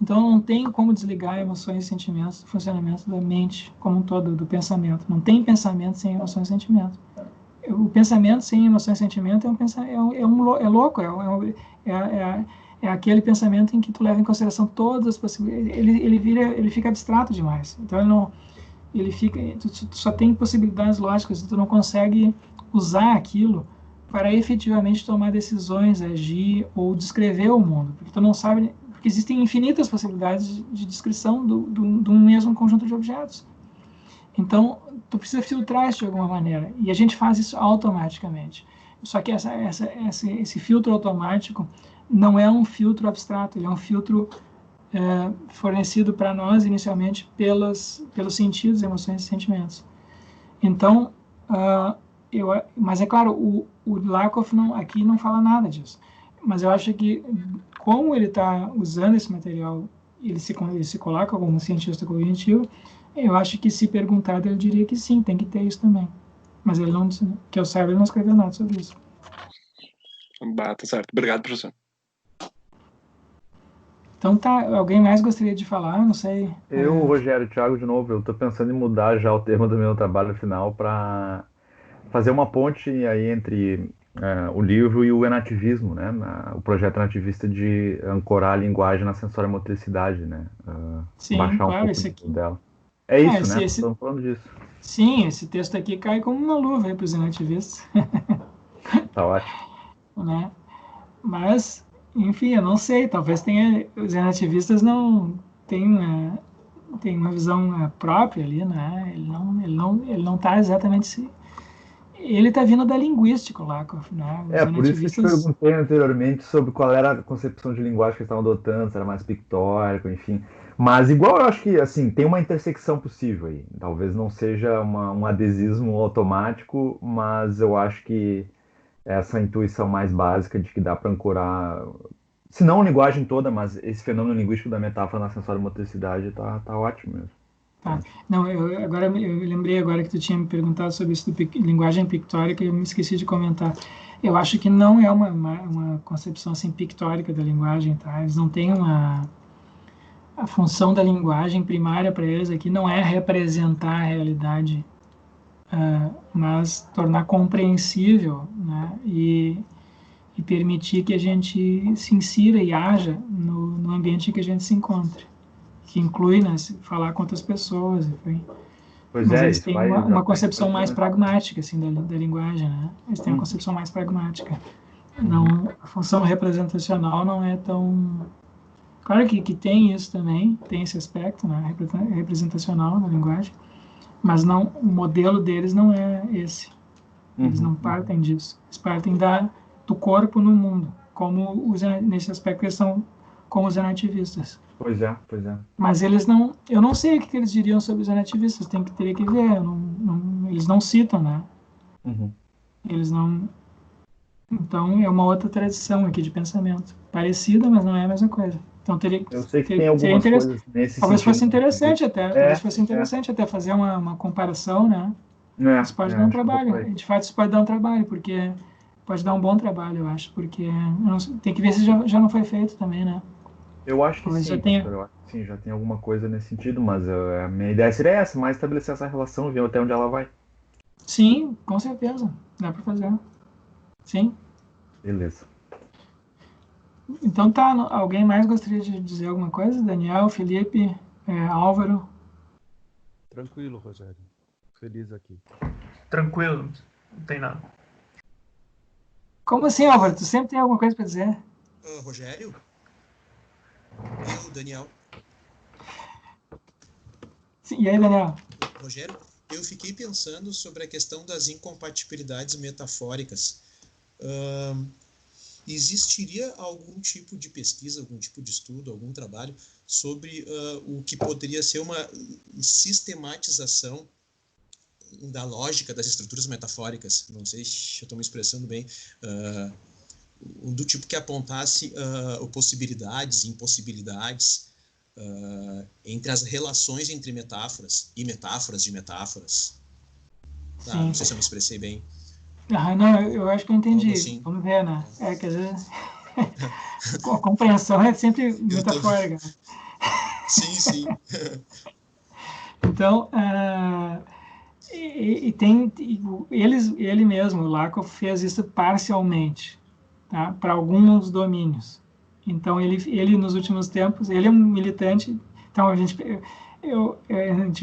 não tem como desligar emoções e sentimentos do funcionamento da mente como um todo, do pensamento. Não tem pensamento sem emoções e sentimentos. O pensamento sem emoções e sentimentos é louco, é aquele pensamento em que tu leva em consideração todas as possibilidades. Ele fica abstrato demais. Então tu só tem possibilidades lógicas, tu não consegue usar aquilo para efetivamente tomar decisões, agir ou descrever o mundo, porque tu não sabe, porque existem infinitas possibilidades de descrição de um mesmo conjunto de objetos. Então, tu precisa filtrar isso de alguma maneira, e a gente faz isso automaticamente. Só que esse filtro automático não é um filtro abstrato, ele é um filtro fornecido para nós inicialmente pelos sentidos, emoções e sentimentos. Então, mas é claro, o Lakoff aqui não fala nada disso. Mas eu acho que, como ele está usando esse material, ele se coloca como um cientista cognitivo, eu acho que, se perguntado, ele diria que sim, tem que ter isso também. Mas ele não, que eu saiba, ele não escreveu nada sobre isso. Tá certo. Obrigado, professor. Então tá, alguém mais gostaria de falar? Não sei. Eu, Rogério, Thiago, de novo, eu estou pensando em mudar já o tema do meu trabalho final para fazer uma ponte aí entre o livro e o enativismo, né? O projeto enativista de ancorar a linguagem na sensorimotricidade, né? Sim, baixar claro, um esse pouco aqui. dela. É isso, né? Estamos falando disso. Sim, esse texto aqui cai como uma luva para os enativistas. Tá ótimo. Né? Mas, enfim, eu não sei, talvez os enativistas não tenham uma visão própria ali, né? Ele não está exatamente... Ele está vindo da linguística, o Lakoff, né? Por isso que eu te perguntei anteriormente sobre qual era a concepção de linguagem que eles estavam adotando, se era mais pictórico, enfim. Mas igual eu acho que, assim, tem uma intersecção possível aí. Talvez não seja um adesismo automático, mas eu acho que essa intuição mais básica de que dá para ancorar, se não a linguagem toda, mas esse fenômeno linguístico da metáfora na sensorimotricidade tá ótimo mesmo. Tá. Não, eu lembrei agora que tu tinha me perguntado sobre isso de linguagem pictórica e eu me esqueci de comentar. Eu acho que não é uma concepção assim pictórica da linguagem, tá? Eles não têm a função da linguagem primária para eles aqui não é representar a realidade, mas tornar compreensível, né? E permitir que a gente se insira e haja no ambiente em que a gente se encontre, que inclui, né, falar com outras pessoas, enfim. Mas eles têm uma concepção mais pragmática assim, da linguagem, né? Eles têm uma concepção mais pragmática. Não, a função representacional não é tão... Claro que tem isso também, tem esse aspecto, né, representacional na linguagem, mas não, o modelo deles não é esse. Eles não partem disso. Eles partem do corpo no mundo, nesse aspecto eles são como os enativistas. Pois é. Mas eles não... Eu não sei o que eles diriam sobre os enativistas, teria que ver. Eles não citam, né? Eles não... Então, é uma outra tradição aqui de pensamento. Parecida, mas não é a mesma coisa. Então, Eu sei que tem algumas coisas nesse talvez sentido. fosse interessante até. Talvez fosse É. interessante até fazer uma comparação, né? Isso pode dar um acho que eu vou por trabalho. aí. De fato, isso pode dar um trabalho, porque pode dar um bom trabalho, eu acho. Porque tem que ver se já não foi feito também, né? Eu acho que Talvez sim, já tenha. pastor, eu acho que sim, já tem alguma coisa nesse sentido, mas a minha ideia seria essa, mais estabelecer essa relação, ver até onde ela vai. Sim, com certeza. Dá para fazer. Sim. Beleza. Então tá, alguém mais gostaria de dizer alguma coisa? Daniel, Felipe, Álvaro? Tranquilo, Rogério. Feliz aqui. Tranquilo, não tem nada. Como assim, Álvaro? Tu sempre tem alguma coisa para dizer? Rogério? Eu, Daniel. Sim, e aí, Daniel? Rogério, eu fiquei pensando sobre a questão das incompatibilidades metafóricas. Existiria algum tipo de pesquisa, algum tipo de estudo, algum trabalho sobre o que poderia ser uma sistematização da lógica das estruturas metafóricas? Não sei se eu estou me expressando bem. Do tipo que apontasse possibilidades, impossibilidades entre as relações entre metáforas e metáforas de metáforas. Não sei se eu me expressei bem. Não, eu acho que eu entendi. Assim. Vamos ver, né? Quer dizer, a compreensão é sempre metafórica. Né? Sim. Então, ele mesmo, o Lakoff, fez isso parcialmente, tá? Para alguns domínios. Então, ele nos últimos tempos, ele é um militante. Então, a gente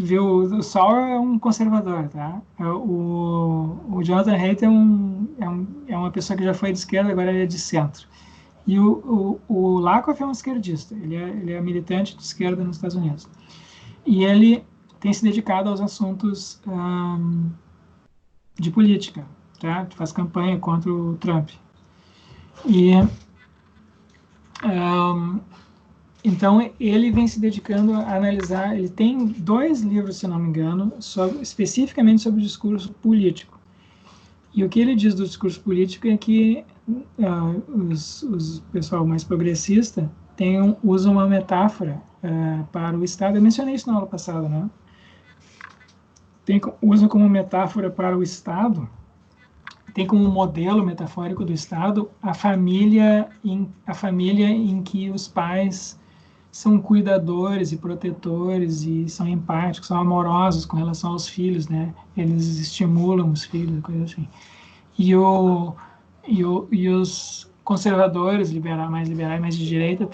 vê o Sauer é um conservador, tá? O Jonathan Haidt é uma pessoa que já foi de esquerda, agora ele é de centro. E o Lakoff é um esquerdista, ele é militante de esquerda nos Estados Unidos. E ele tem se dedicado aos assuntos de política, tá? Faz campanha contra o Trump. E então ele vem se dedicando a analisar. Ele tem 2 livros, se não me engano, especificamente sobre o discurso político. E o que ele diz do discurso político é que os pessoal mais progressista usam uma metáfora para o Estado. Eu mencionei isso na aula passada, né? Usa como metáfora para o Estado, tem como modelo metafórico do Estado a família em que os pais são cuidadores e protetores e são empáticos, são amorosos com relação aos filhos, né? Eles estimulam os filhos, coisa assim. E os conservadores, mais liberais, mais de direita,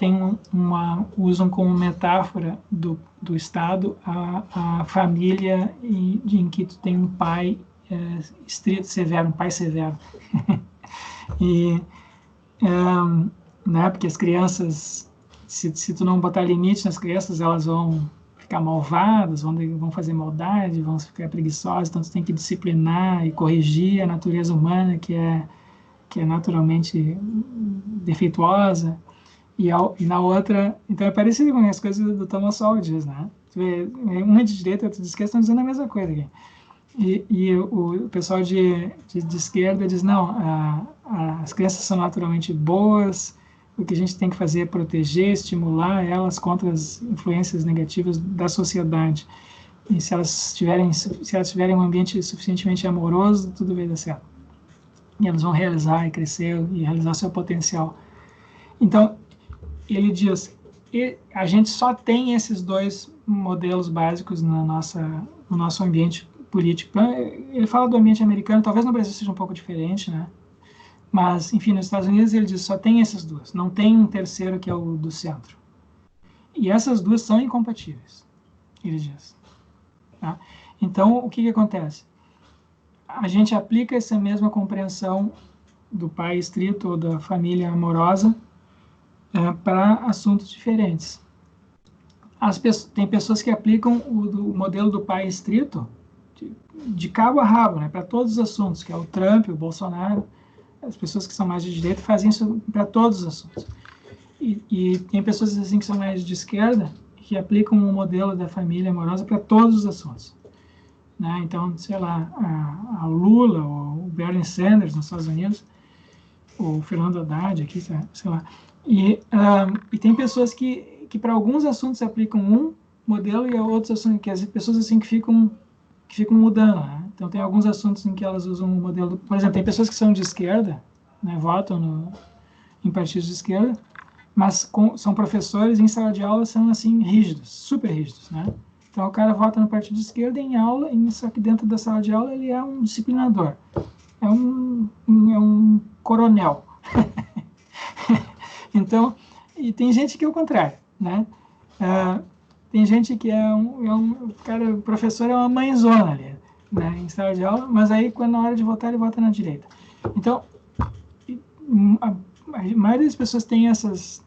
usam como metáfora do Estado a família em que tu tem um pai estrito, severo, um pai severo. Né, porque as crianças, se tu não botar limite nas crianças, elas vão ficar malvadas, vão fazer maldade, vão ficar preguiçosas, então tu tem que disciplinar e corrigir a natureza humana, que é naturalmente defeituosa, e na outra, então é parecido com as coisas do Thomas Sowell diz, né? Uma de direita e outra de esquerda estão dizendo a mesma coisa aqui. E o pessoal de esquerda diz, não, as crianças são naturalmente boas, o que a gente tem que fazer é proteger, estimular elas contra as influências negativas da sociedade. E se elas tiverem um ambiente suficientemente amoroso, tudo vai dar certo. E elas vão realizar e crescer e realizar seu potencial. Então, ele diz, a gente só tem esses 2 modelos básicos no nosso ambiente político. Ele fala do ambiente americano, talvez no Brasil seja um pouco diferente, né? Mas, enfim, nos Estados Unidos ele diz, só tem esses 2, não tem um terceiro que é o do centro. E essas 2 são incompatíveis, ele diz. Tá? Então, o que acontece? A gente aplica essa mesma compreensão do pai estrito ou da família amorosa para assuntos diferentes. Tem pessoas que aplicam o modelo do pai estrito de cabo a rabo, né, para todos os assuntos, que é o Trump, o Bolsonaro. As pessoas que são mais de direita fazem isso para todos os assuntos. E tem pessoas assim que são mais de esquerda que aplicam o modelo da família amorosa para todos os assuntos. Né? Então, sei lá, a Lula ou o Bernie Sanders nos Estados Unidos, o Fernando Haddad aqui, sei lá. E tem pessoas que para alguns assuntos aplicam um modelo e outros assuntos que as pessoas assim que ficam mudando, né? Então tem alguns assuntos em que elas usam o modelo, por exemplo, tem pessoas que são de esquerda, né, votam em partidos de esquerda, mas são professores em sala de aula são assim rígidos, super rígidos, né? Então o cara vota no partido de esquerda em aula, só que dentro da sala de aula ele é um disciplinador, é um coronel. Então, e tem gente que é o contrário, né? Tem gente que cara, o professor é uma mãezona ali, né, em sala de aula, mas aí quando na hora de votar ele vota na direita. Então, a maioria das pessoas tem essas,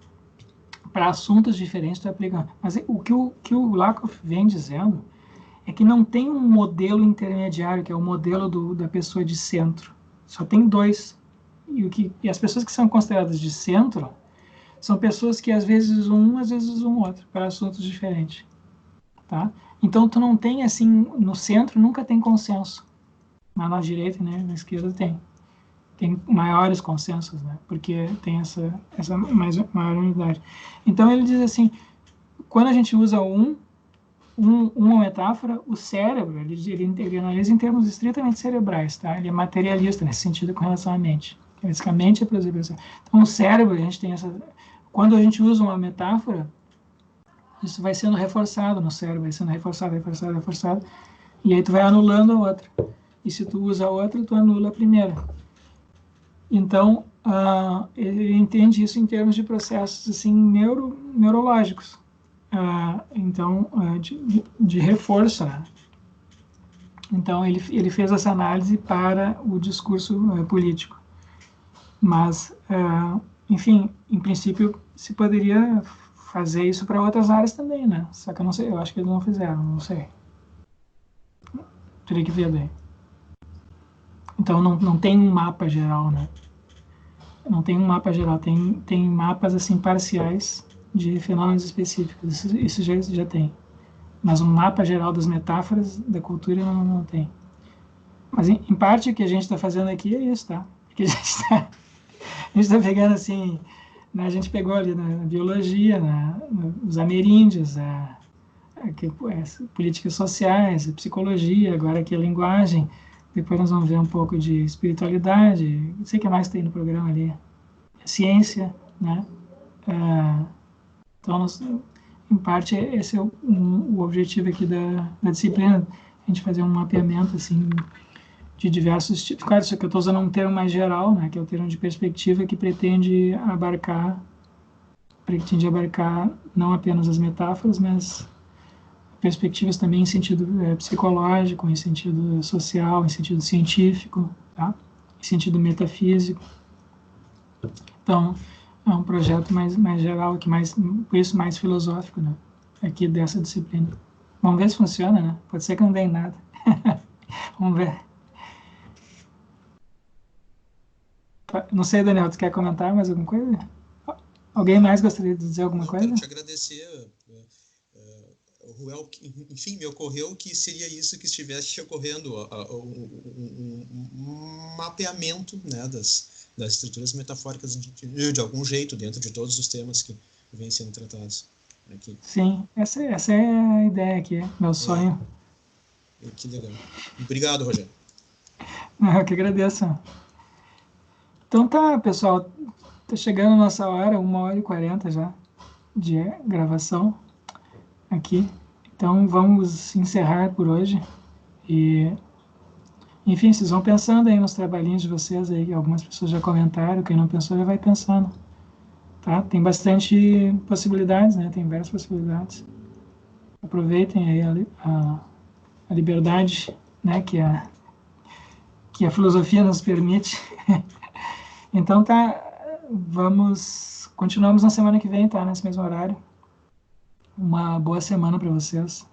para assuntos diferentes, tu aplica. Mas o que o Lakoff vem dizendo é que não tem um modelo intermediário, que é o modelo da pessoa de centro. Só tem dois. E as pessoas que são consideradas de centro são pessoas que às vezes usam um, às vezes usam outro, para assuntos diferentes. Tá? Então, tu não tem, assim, no centro nunca tem consenso. Mas na direita, né, na esquerda tem maiores consensos, né, porque tem essa maior unidade. Então, ele diz assim, quando a gente usa uma metáfora, o cérebro, ele analisa em termos estritamente cerebrais, tá? Ele é materialista nesse sentido com relação à mente. Basicamente é plausível. Então, o cérebro, a gente tem essa... Quando a gente usa uma metáfora, isso vai sendo reforçado no cérebro, vai sendo reforçado, e aí tu vai anulando a outra. E se tu usa a outra, tu anula a primeira. Então, ele entende isso em termos de processos assim, neurológicos. Então, de reforço. Né? Então, ele fez essa análise para o discurso político. Mas, enfim, em princípio, se poderia fazer isso para outras áreas também, né? Só que eu não sei, eu acho que eles não fizeram, não sei. Teria que ver bem. Então, não tem um mapa geral, né? Não tem um mapa geral, tem mapas, assim, parciais de fenômenos específicos, isso já tem. Mas um mapa geral das metáforas da cultura não tem. Mas, em parte, o que a gente está fazendo aqui é isso, tá? Porque a gente está pegando, assim, né, a gente pegou ali na biologia, nos ameríndios, políticas sociais, psicologia, agora aqui a linguagem, depois nós vamos ver um pouco de espiritualidade, não sei o que mais tem no programa ali, ciência, né? Então, em parte, esse é o objetivo aqui da disciplina, a gente fazer um mapeamento, assim, de diversos tipos. Claro, isso aqui eu estou usando um termo mais geral, né, que é o termo de perspectiva, que pretende abarcar não apenas as metáforas, mas perspectivas também em sentido psicológico, em sentido social, em sentido científico, tá? Em sentido metafísico. Então, é um projeto mais geral, por isso mais filosófico, né, aqui dessa disciplina. Vamos ver se funciona, né? Pode ser que não dê em nada. Vamos ver. Não sei, Daniel, tu quer comentar mais alguma coisa? Alguém mais gostaria de dizer alguma coisa? Eu quero te agradecer, Ruel. Enfim, me ocorreu que seria isso que estivesse ocorrendo, um mapeamento, né, das estruturas metafóricas de algum jeito, dentro de todos os temas que vêm sendo tratados aqui. Sim, essa é a ideia aqui, meu sonho. Que legal. Obrigado, Rogério. Eu que agradeço. Então tá, pessoal, tá chegando a nossa hora, 1h40 já de gravação aqui. Então vamos encerrar por hoje. E, enfim, vocês vão pensando aí nos trabalhinhos de vocês aí, algumas pessoas já comentaram, quem não pensou já vai pensando. Tá? Tem bastante possibilidades, né? Tem várias possibilidades. Aproveitem aí a liberdade, né, que a filosofia nos permite. Então tá, continuamos na semana que vem, tá? Nesse mesmo horário. Uma boa semana para vocês.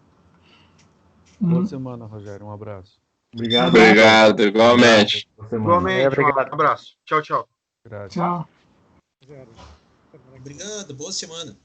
Boa semana, Rogério. Um abraço. Obrigado. Obrigado, igualmente. Igualmente, um abraço. Tchau, tchau. Graças. Tchau. Obrigado, boa semana.